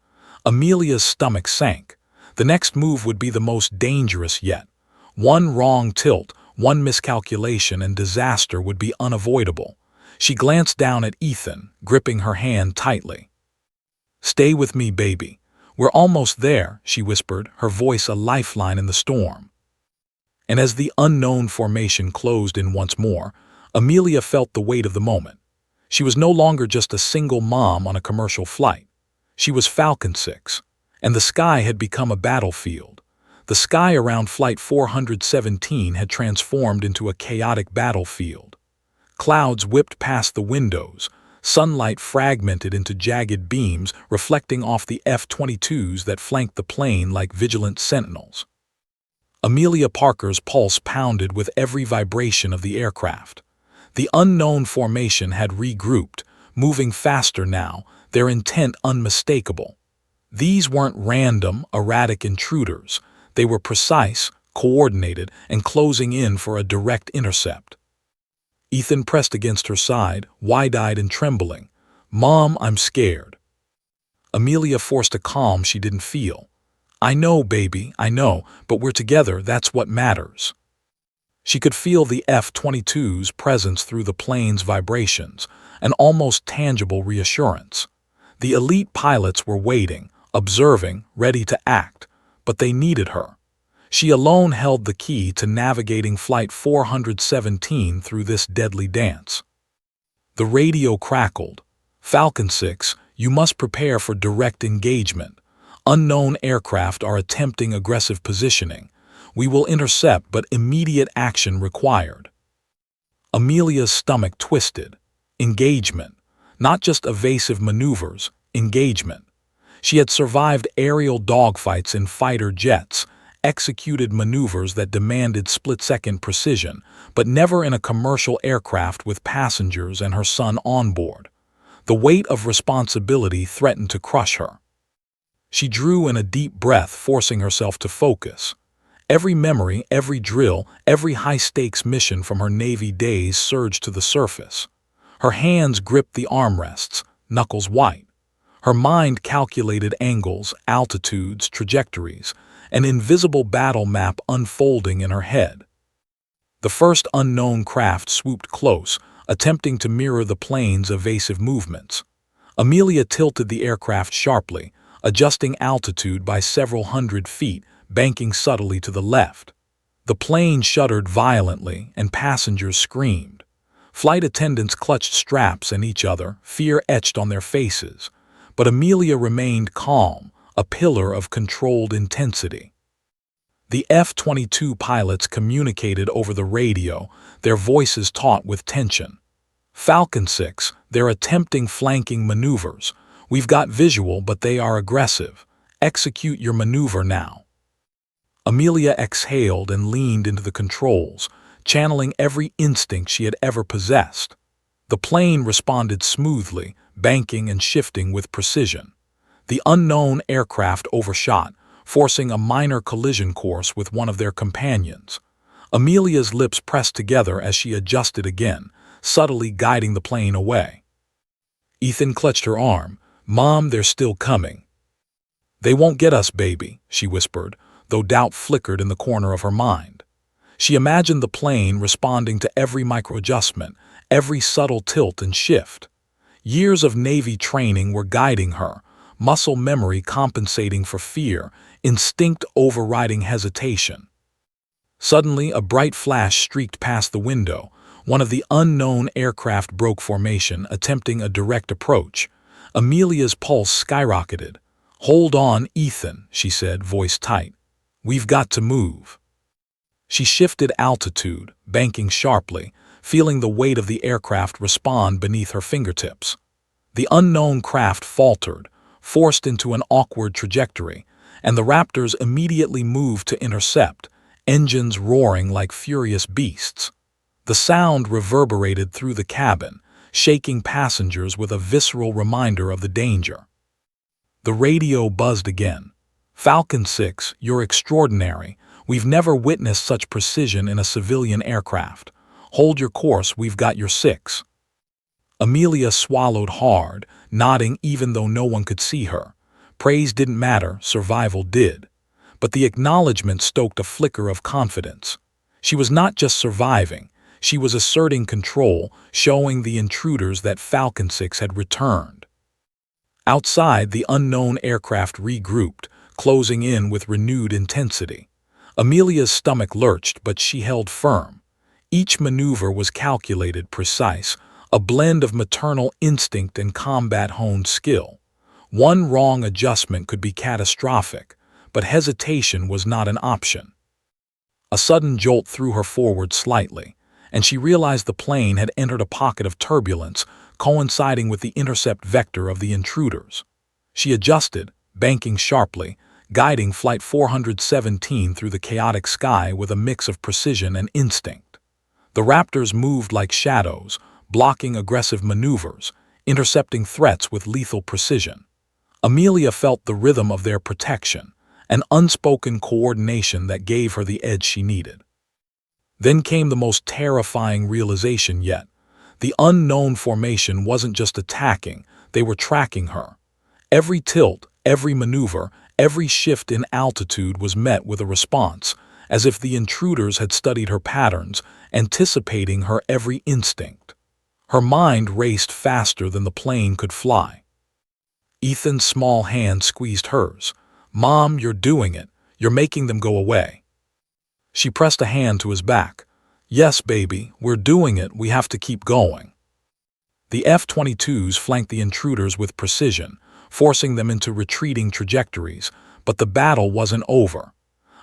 Amelia's stomach sank. The next move would be the most dangerous yet. One wrong tilt, one miscalculation, and disaster would be unavoidable. She glanced down at Ethan, gripping her hand tightly. "Stay with me, baby. We're almost there," she whispered, her voice a lifeline in the storm. And as the unknown formation closed in once more, Amelia felt the weight of the moment. She was no longer just a single mom on a commercial flight. She was Falcon 6, and the sky had become a battlefield. The sky around Flight 417 had transformed into a chaotic battlefield. Clouds whipped past the windows, sunlight fragmented into jagged beams reflecting off the F-22s that flanked the plane like vigilant sentinels. Amelia Parker's pulse pounded with every vibration of the aircraft. The unknown formation had regrouped, moving faster now, their intent unmistakable. These weren't random, erratic intruders. They were precise, coordinated, and closing in for a direct intercept. Ethan pressed against her side, wide-eyed and trembling. "Mom, I'm scared." Amelia forced a calm she didn't feel. "I know, baby, I know, but we're together, that's what matters." She could feel the F-22's presence through the plane's vibrations, an almost tangible reassurance. The elite pilots were waiting, observing, ready to act, but they needed her. She alone held the key to navigating Flight 417 through this deadly dance. The radio crackled. "Falcon 6, you must prepare for direct engagement. Unknown aircraft are attempting aggressive positioning. We will intercept, but immediate action required." Amelia's stomach twisted. Engagement. Not just evasive maneuvers, engagement. She had survived aerial dogfights in fighter jets, executed maneuvers that demanded split-second precision, but never in a commercial aircraft with passengers and her son on board. The weight of responsibility threatened to crush her. She drew in a deep breath, forcing herself to focus. Every memory, every drill, every high-stakes mission from her Navy days surged to the surface. Her hands gripped the armrests, knuckles white. Her mind calculated angles, altitudes, trajectories, an invisible battle map unfolding in her head. The first unknown craft swooped close, attempting to mirror the plane's evasive movements. Amelia tilted the aircraft sharply, adjusting altitude by several hundred feet, banking subtly to the left. The plane shuddered violently, and passengers screamed. Flight attendants clutched straps at each other, fear etched on their faces. But Amelia remained calm, a pillar of controlled intensity. The F-22 pilots communicated over the radio, their voices taut with tension. "Falcon 6, they're attempting flanking maneuvers. We've got visual, but they are aggressive. Execute your maneuver now." Amelia exhaled and leaned into the controls, channeling every instinct she had ever possessed. The plane responded smoothly, banking and shifting with precision. The unknown aircraft overshot, forcing a minor collision course with one of their companions. Amelia's lips pressed together as she adjusted again, subtly guiding the plane away. Ethan clutched her arm. "Mom, they're still coming." "They won't get us, baby," she whispered, though doubt flickered in the corner of her mind. She imagined the plane responding to every microadjustment, every subtle tilt and shift. Years of Navy training were guiding her, muscle memory compensating for fear, instinct overriding hesitation. Suddenly, a bright flash streaked past the window. One of the unknown aircraft broke formation, attempting a direct approach. Amelia's pulse skyrocketed. "Hold on, Ethan," she said, voice tight. "We've got to move." She shifted altitude, banking sharply, feeling the weight of the aircraft respond beneath her fingertips. The unknown craft faltered, forced into an awkward trajectory, and the Raptors immediately moved to intercept, engines roaring like furious beasts. The sound reverberated through the cabin, shaking passengers with a visceral reminder of the danger. The radio buzzed again. "Falcon 6, you're extraordinary. We've never witnessed such precision in a civilian aircraft. Hold your course, we've got your 6. Amelia swallowed hard, nodding even though no one could see her. Praise didn't matter, survival did. But the acknowledgement stoked a flicker of confidence. She was not just surviving, she was asserting control, showing the intruders that Falcon 6 had returned. Outside, the unknown aircraft regrouped, closing in with renewed intensity. Amelia's stomach lurched, but she held firm. Each maneuver was calculated, precise, a blend of maternal instinct and combat-honed skill. One wrong adjustment could be catastrophic, but hesitation was not an option. A sudden jolt threw her forward slightly, and she realized the plane had entered a pocket of turbulence, coinciding with the intercept vector of the intruders. She adjusted, banking sharply, guiding Flight 417 through the chaotic sky with a mix of precision and instinct. The Raptors moved like shadows, blocking aggressive maneuvers, intercepting threats with lethal precision. Amelia felt the rhythm of their protection, an unspoken coordination that gave her the edge she needed. Then came the most terrifying realization yet. The unknown formation wasn't just attacking, they were tracking her. Every tilt, every maneuver, every shift in altitude was met with a response, as if the intruders had studied her patterns, anticipating her every instinct. Her mind raced faster than the plane could fly. Ethan's small hand squeezed hers. "Mom, you're doing it. You're making them go away." She pressed a hand to his back. "Yes, baby, we're doing it. We have to keep going." The F-22s flanked the intruders with precision, forcing them into retreating trajectories, but the battle wasn't over.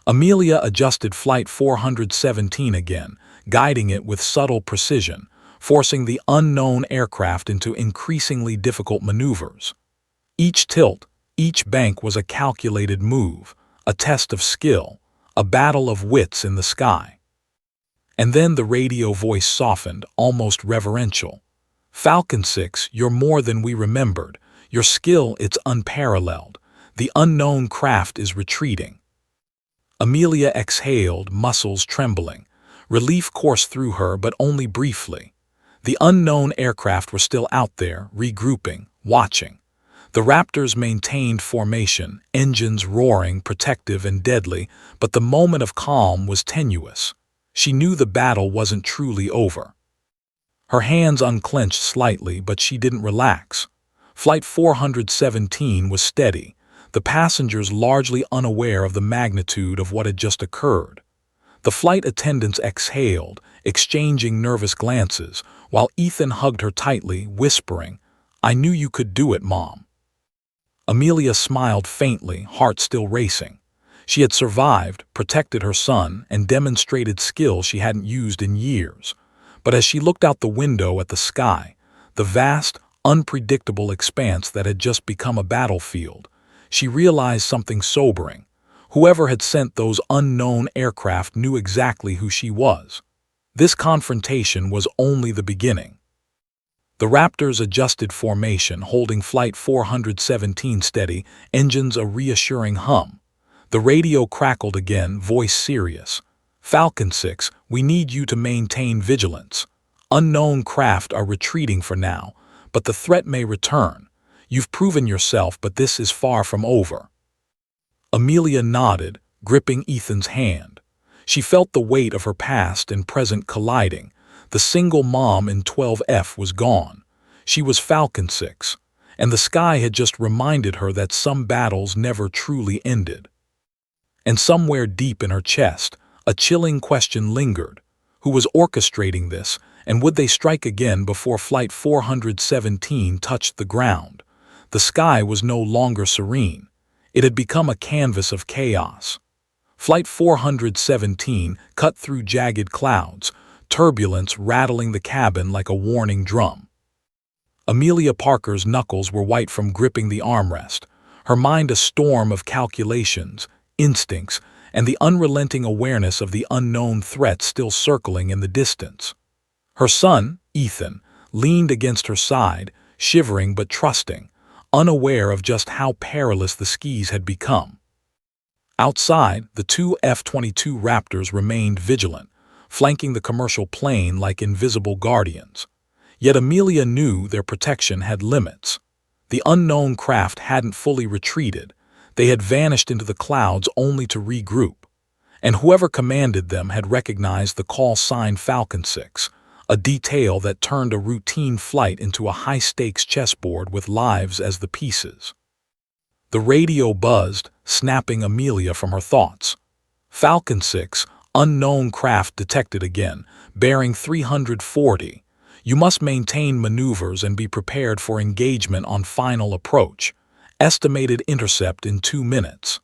Amelia adjusted Flight 417 again, guiding it with subtle precision, forcing the unknown aircraft into increasingly difficult maneuvers. Each tilt, each bank was a calculated move, a test of skill, a battle of wits in the sky. And then the radio voice softened, almost reverential. "Falcon 6, you're more than we remembered. Your skill, it's unparalleled. The unknown craft is retreating." Amelia exhaled, muscles trembling. Relief coursed through her, but only briefly. The unknown aircraft were still out there, regrouping, watching. The Raptors maintained formation, engines roaring, protective and deadly, but the moment of calm was tenuous. She knew the battle wasn't truly over. Her hands unclenched slightly, but she didn't relax. Flight 417 was steady, the passengers largely unaware of the magnitude of what had just occurred. The flight attendants exhaled, exchanging nervous glances, while Ethan hugged her tightly, whispering, "I knew you could do it, Mom." Amelia smiled faintly, heart still racing. She had survived, protected her son, and demonstrated skill she hadn't used in years. But as she looked out the window at the sky, the vast, unpredictable expanse that had just become a battlefield, she realized something sobering. Whoever had sent those unknown aircraft knew exactly who she was. This confrontation was only the beginning. The Raptors adjusted formation, holding Flight 417 steady, engines a reassuring hum. The radio crackled again, voice serious. "Falcon 6, we need you to maintain vigilance. Unknown craft are retreating for now, but the threat may return. You've proven yourself, but this is far from over." Amelia nodded, gripping Ethan's hand. She felt the weight of her past and present colliding. The single mom in 12F was gone. She was Falcon 6, and the sky had just reminded her that some battles never truly ended. And somewhere deep in her chest, a chilling question lingered. Who was orchestrating this, and would they strike again before Flight 417 touched the ground? The sky was no longer serene. It had become a canvas of chaos. Flight 417 cut through jagged clouds, turbulence rattling the cabin like a warning drum. Amelia Parker's knuckles were white from gripping the armrest, her mind a storm of calculations, instincts, and the unrelenting awareness of the unknown threat still circling in the distance. Her son, Ethan, leaned against her side, shivering but trusting, unaware of just how perilous the skis had become. Outside, the two F-22 Raptors remained vigilant, flanking the commercial plane like invisible guardians. Yet Amelia knew their protection had limits. The unknown craft hadn't fully retreated. They had vanished into the clouds only to regroup. And whoever commanded them had recognized the call sign Falcon 6, a detail that turned a routine flight into a high-stakes chessboard with lives as the pieces. The radio buzzed, snapping Amelia from her thoughts. Falcon 6, unknown craft detected again, bearing 340. You must maintain maneuvers and be prepared for engagement on final approach. Estimated intercept in 2 minutes.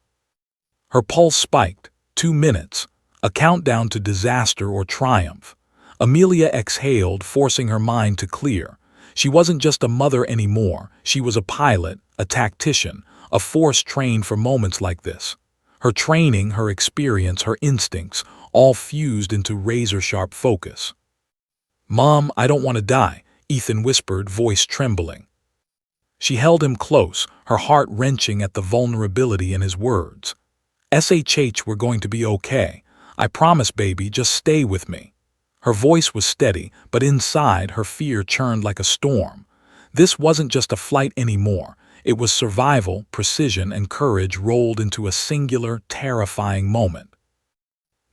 Her pulse spiked. 2 minutes. A countdown to disaster or triumph. Amelia exhaled, forcing her mind to clear. She wasn't just a mother anymore. She was a pilot, a tactician, a force trained for moments like this. Her training, her experience, her instincts, all fused into razor-sharp focus. "Mom, I don't want to die," Ethan whispered, voice trembling. She held him close, her heart wrenching at the vulnerability in his words. "SHH, we're going to be okay. I promise, baby, just stay with me." Her voice was steady, but inside her fear churned like a storm. This wasn't just a flight anymore. It was survival, precision, and courage rolled into a singular, terrifying moment.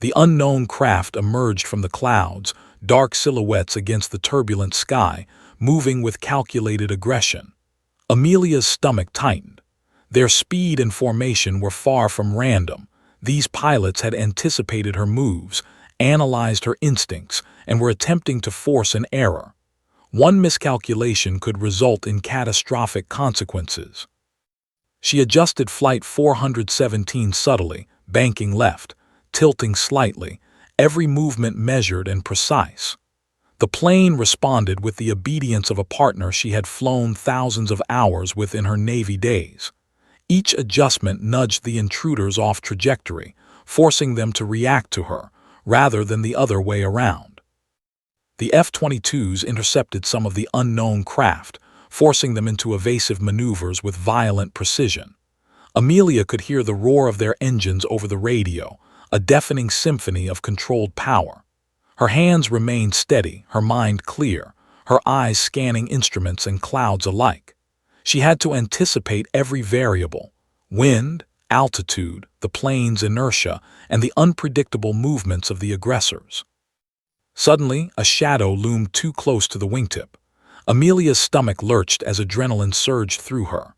The unknown craft emerged from the clouds, dark silhouettes against the turbulent sky, moving with calculated aggression. Amelia's stomach tightened. Their speed and formation were far from random. These pilots had anticipated her moves, analyzed her instincts, and were attempting to force an error. One miscalculation could result in catastrophic consequences. She adjusted Flight 417 subtly, banking left, tilting slightly, every movement measured and precise. The plane responded with the obedience of a partner she had flown thousands of hours with in her Navy days. Each adjustment nudged the intruders off trajectory, forcing them to react to her, rather than the other way around. The F-22s intercepted some of the unknown craft, forcing them into evasive maneuvers with violent precision. Amelia could hear the roar of their engines over the radio, a deafening symphony of controlled power. Her hands remained steady, her mind clear, her eyes scanning instruments and clouds alike. She had to anticipate every variable: wind, altitude, the plane's inertia, and the unpredictable movements of the aggressors. Suddenly, a shadow loomed too close to the wingtip. Amelia's stomach lurched as adrenaline surged through her.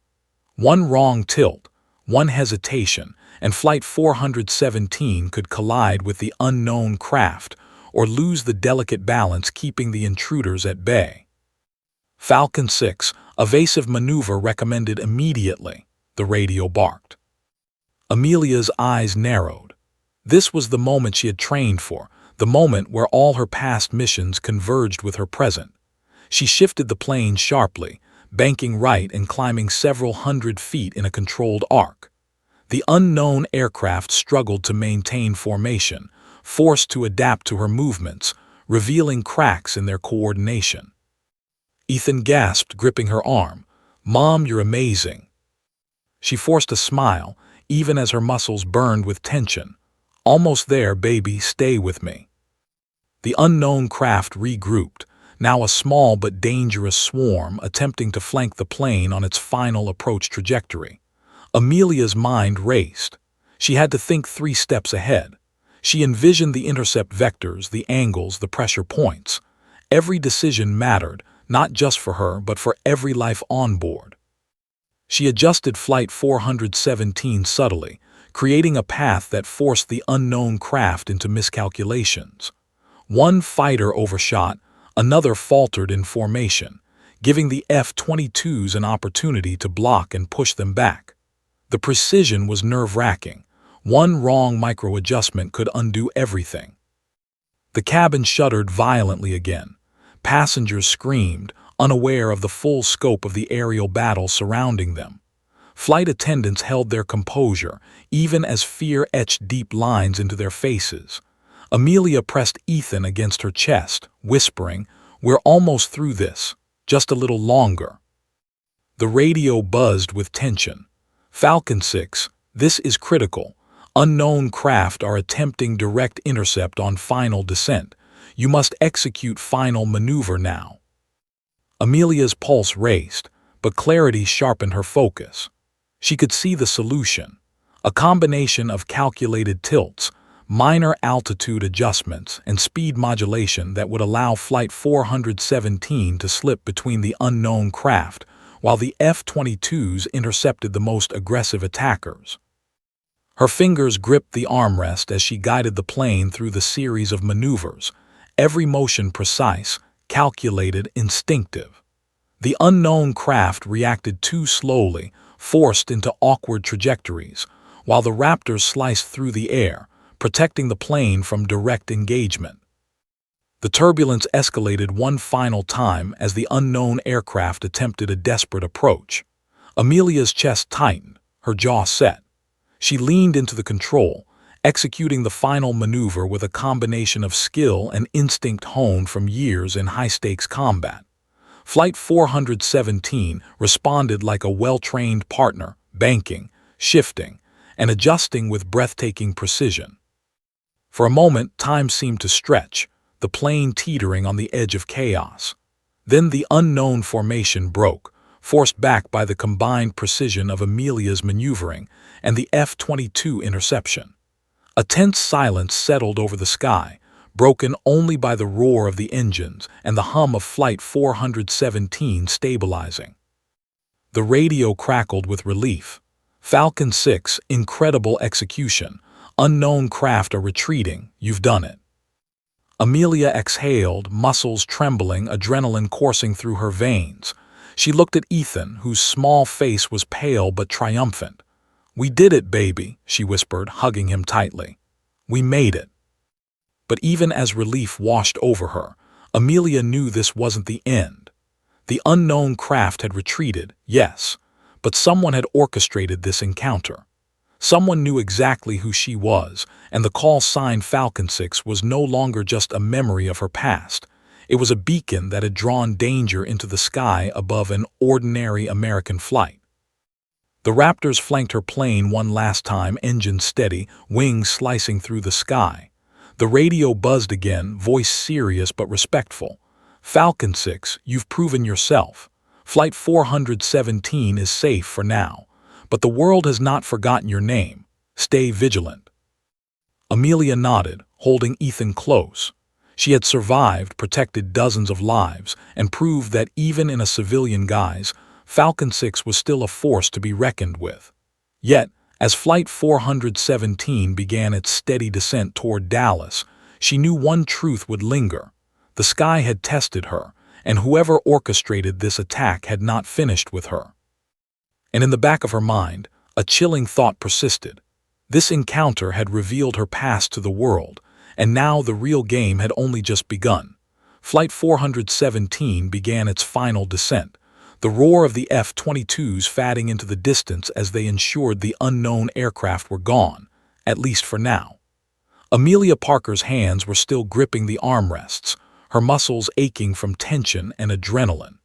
One wrong tilt, one hesitation, and Flight 417 could collide with the unknown craft or lose the delicate balance keeping the intruders at bay. "Falcon 6, evasive maneuver recommended immediately," the radio barked. Amelia's eyes narrowed. This was the moment she had trained for, the moment where all her past missions converged with her present. She shifted the plane sharply, banking right and climbing several hundred feet in a controlled arc. The unknown aircraft struggled to maintain formation, forced to adapt to her movements, revealing cracks in their coordination. Ethan gasped, gripping her arm. "Mom, you're amazing." She forced a smile, even as her muscles burned with tension. "Almost there, baby, stay with me." The unknown craft regrouped, now a small but dangerous swarm attempting to flank the plane on its final approach trajectory. Amelia's mind raced. She had to think 3 steps ahead. She envisioned the intercept vectors, the angles, the pressure points. Every decision mattered, not just for her, but for every life on board. She adjusted Flight 417 subtly, creating a path that forced the unknown craft into miscalculations. One fighter overshot, another faltered in formation, giving the F-22s an opportunity to block and push them back. The precision was nerve-wracking. One wrong micro-adjustment could undo everything. The cabin shuddered violently again. Passengers screamed, unaware of the full scope of the aerial battle surrounding them. Flight attendants held their composure, even as fear etched deep lines into their faces. Amelia pressed Ethan against her chest, whispering, "We're almost through this. Just a little longer." The radio buzzed with tension. "Falcon 6, this is critical. Unknown craft are attempting direct intercept on final descent. You must execute final maneuver now." Amelia's pulse raced, but clarity sharpened her focus. She could see the solution: a combination of calculated tilts, minor altitude adjustments, and speed modulation that would allow Flight 417 to slip between the unknown craft, while the F-22s intercepted the most aggressive attackers. Her fingers gripped the armrest as she guided the plane through the series of maneuvers, every motion precise, calculated, instinctive. The unknown craft reacted too slowly, forced into awkward trajectories, while the Raptors sliced through the air, protecting the plane from direct engagement. The turbulence escalated one final time as the unknown aircraft attempted a desperate approach. Amelia's chest tightened, her jaw set. She leaned into the control, executing the final maneuver with a combination of skill and instinct honed from years in high-stakes combat. Flight 417 responded like a well-trained partner, banking, shifting, and adjusting with breathtaking precision. For a moment, time seemed to stretch, the plane teetering on the edge of chaos. Then the unknown formation broke, forced back by the combined precision of Amelia's maneuvering and the F-22 interception. A tense silence settled over the sky, broken only by the roar of the engines and the hum of Flight 417 stabilizing. The radio crackled with relief. "Falcon 6, incredible execution. Unknown craft are retreating. You've done it." Amelia exhaled, muscles trembling, adrenaline coursing through her veins. She looked at Ethan, whose small face was pale but triumphant. "We did it, baby," she whispered, hugging him tightly. "We made it." But even as relief washed over her, Amelia knew this wasn't the end. The unknown craft had retreated, yes, but someone had orchestrated this encounter. Someone knew exactly who she was, and the call sign Falcon 6 was no longer just a memory of her past. It was a beacon that had drawn danger into the sky above an ordinary American flight. The Raptors flanked her plane one last time, engines steady, wings slicing through the sky. The radio buzzed again, voice serious but respectful. "Falcon 6, you've proven yourself. Flight 417 is safe for now. But the world has not forgotten your name. Stay vigilant." Amelia nodded, holding Ethan close. She had survived, protected dozens of lives, and proved that even in a civilian guise, Falcon 6 was still a force to be reckoned with. Yet, as Flight 417 began its steady descent toward Dallas, she knew one truth would linger. The sky had tested her, and whoever orchestrated this attack had not finished with her. And in the back of her mind, a chilling thought persisted. This encounter had revealed her past to the world, and now the real game had only just begun. Flight 417 began its final descent, the roar of the F-22s fading into the distance as they ensured the unknown aircraft were gone, at least for now. Amelia Parker's hands were still gripping the armrests, her muscles aching from tension and adrenaline.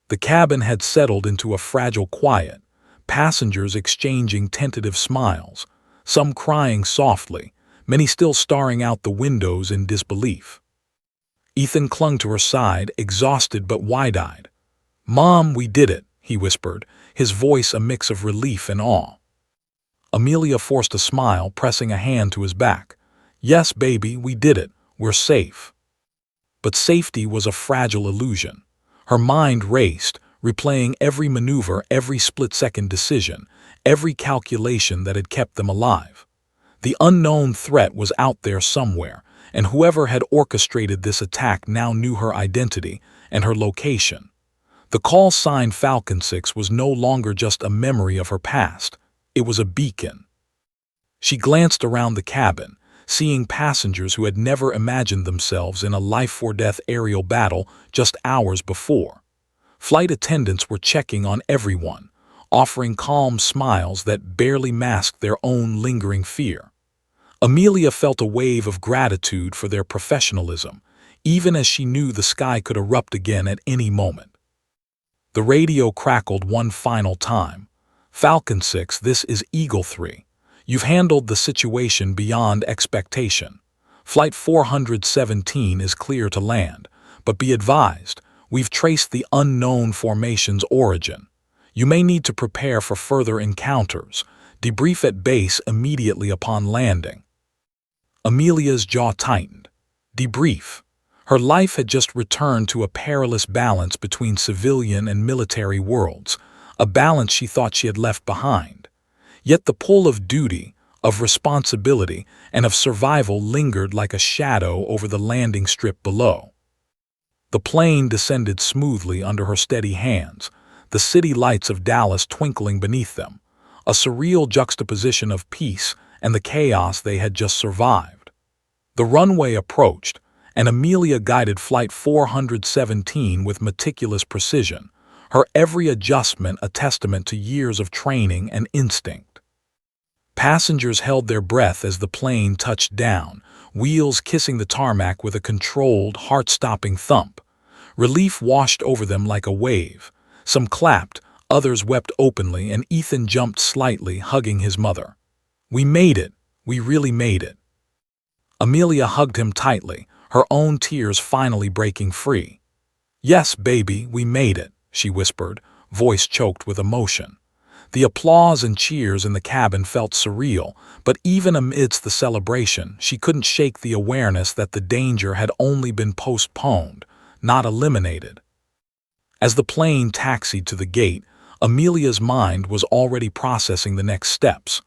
The cabin had settled into a fragile quiet, passengers exchanging tentative smiles, some crying softly, many still staring out the windows in disbelief. Ethan clung to her side, exhausted but wide-eyed. "Mom, we did it," he whispered, his voice a mix of relief and awe. Amelia forced a smile, pressing a hand to his back. "Yes, baby, we did it. We're safe." But safety was a fragile illusion. Her mind raced, replaying every maneuver, every split-second decision, every calculation that had kept them alive. The unknown threat was out there somewhere, and whoever had orchestrated this attack now knew her identity and her location. The call sign Falcon 6 was no longer just a memory of her past, it was a beacon. She glanced around the cabin, seeing passengers who had never imagined themselves in a life-or-death aerial battle just hours before. Flight attendants were checking on everyone, offering calm smiles that barely masked their own lingering fear. Amelia felt a wave of gratitude for their professionalism, even as she knew the sky could erupt again at any moment. The radio crackled one final time. "Falcon 6, this is Eagle 3. You've handled the situation beyond expectation. Flight 417 is clear to land, but be advised, we've traced the unknown formation's origin. You may need to prepare for further encounters. Debrief at base immediately upon landing." Amelia's jaw tightened. Debrief. Her life had just returned to a perilous balance between civilian and military worlds, a balance she thought she had left behind. Yet the pull of duty, of responsibility, and of survival lingered like a shadow over the landing strip below. The plane descended smoothly under her steady hands, the city lights of Dallas twinkling beneath them, a surreal juxtaposition of peace and the chaos they had just survived. The runway approached, and Amelia guided Flight 417 with meticulous precision, her every adjustment a testament to years of training and instinct. Passengers held their breath as the plane touched down, wheels kissing the tarmac with a controlled, heart-stopping thump. Relief washed over them like a wave. Some clapped, others wept openly, and Ethan jumped slightly, hugging his mother. "We made it. We really made it." Amelia hugged him tightly, her own tears finally breaking free. "Yes, baby, we made it," she whispered, voice choked with emotion. The applause and cheers in the cabin felt surreal, but even amidst the celebration, she couldn't shake the awareness that the danger had only been postponed, not eliminated. As the plane taxied to the gate, Amelia's mind was already processing the next steps.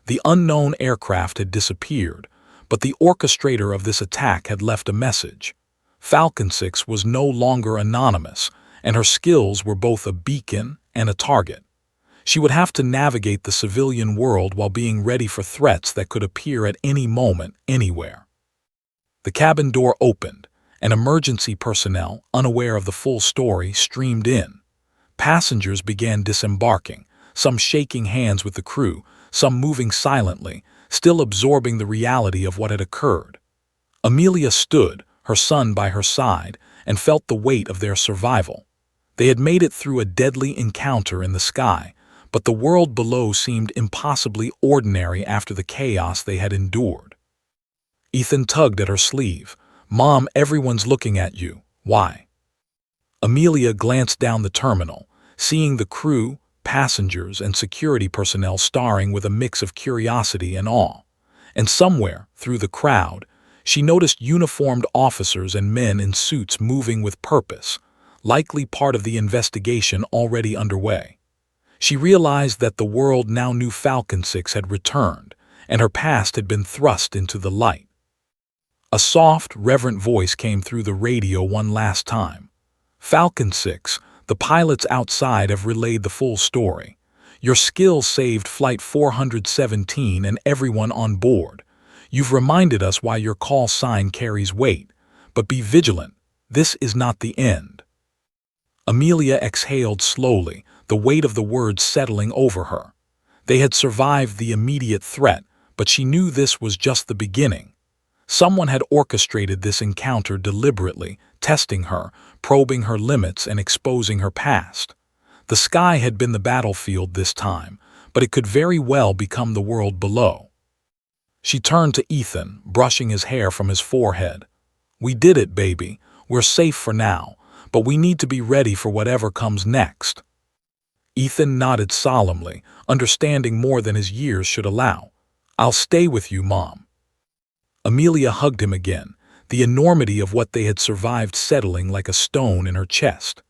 The unknown aircraft had disappeared, but the orchestrator of this attack had left a message. Falcon 6 was no longer anonymous, and her skills were both a beacon and a target. She would have to navigate the civilian world while being ready for threats that could appear at any moment, anywhere. The cabin door opened, and emergency personnel, unaware of the full story, streamed in. Passengers began disembarking, some shaking hands with the crew, some moving silently, still absorbing the reality of what had occurred. Amelia stood, her son by her side, and felt the weight of their survival. They had made it through a deadly encounter in the sky, but the world below seemed impossibly ordinary after the chaos they had endured. Ethan tugged at her sleeve. "Mom, everyone's looking at you. Why?" Amelia glanced down the terminal, seeing the crew, passengers, and security personnel staring with a mix of curiosity and awe. And somewhere, through the crowd, she noticed uniformed officers and men in suits moving with purpose, likely part of the investigation already underway. She realized that the world now knew Falcon 6 had returned, and her past had been thrust into the light. A soft, reverent voice came through the radio one last time. "Falcon 6, the pilots outside have relayed the full story. Your skills saved Flight 417 and everyone on board. You've reminded us why your call sign carries weight, but be vigilant. This is not the end." Amelia exhaled slowly, the weight of the words settling over her. They had survived the immediate threat, but she knew this was just the beginning. Someone had orchestrated this encounter deliberately, testing her, probing her limits, and exposing her past. The sky had been the battlefield this time, but it could very well become the world below. She turned to Ethan, brushing his hair from his forehead. "We did it, baby. We're safe for now, but we need to be ready for whatever comes next." Ethan nodded solemnly, understanding more than his years should allow. "I'll stay with you, Mom." Amelia hugged him again, the enormity of what they had survived settling like a stone in her chest.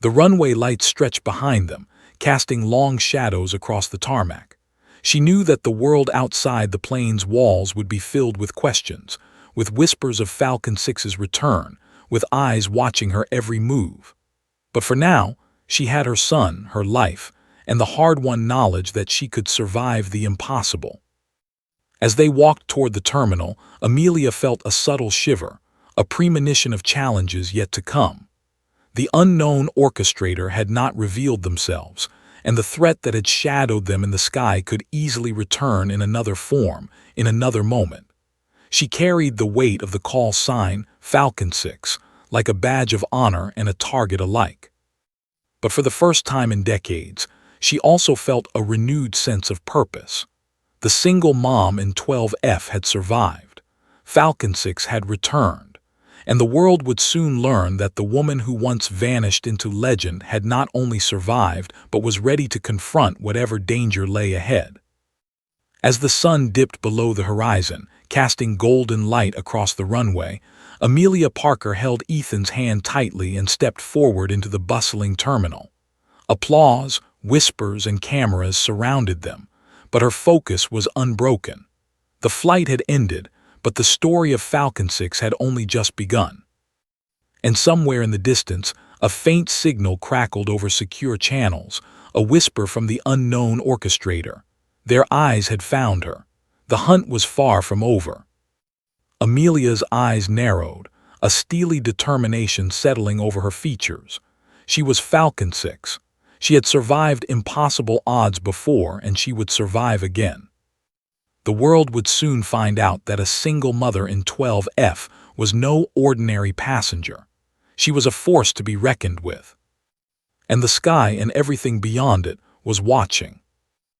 The runway lights stretched behind them, casting long shadows across the tarmac. She knew that the world outside the plane's walls would be filled with questions, with whispers of Falcon 6's return, with eyes watching her every move. But for now, she had her son, her life, and the hard-won knowledge that she could survive the impossible. As they walked toward the terminal, Amelia felt a subtle shiver, a premonition of challenges yet to come. The unknown orchestrator had not revealed themselves, and the threat that had shadowed them in the sky could easily return in another form, in another moment. She carried the weight of the call sign, Falcon 6, like a badge of honor and a target alike. But for the first time in decades, she also felt a renewed sense of purpose. The single mom in 12F had survived. Falcon 6 had returned. And the world would soon learn that the woman who once vanished into legend had not only survived but was ready to confront whatever danger lay ahead. As the sun dipped below the horizon, casting golden light across the runway, Amelia Parker held Ethan's hand tightly and stepped forward into the bustling terminal. Applause, whispers, and cameras surrounded them, but her focus was unbroken. The flight had ended, but the story of Falcon 6 had only just begun. And somewhere in the distance, a faint signal crackled over secure channels, a whisper from the unknown orchestrator. Their eyes had found her. The hunt was far from over. Amelia's eyes narrowed, a steely determination settling over her features. She was Falcon 6. She had survived impossible odds before, and she would survive again. The world would soon find out that a single mother in 12F was no ordinary passenger. She was a force to be reckoned with. And the sky and everything beyond it was watching.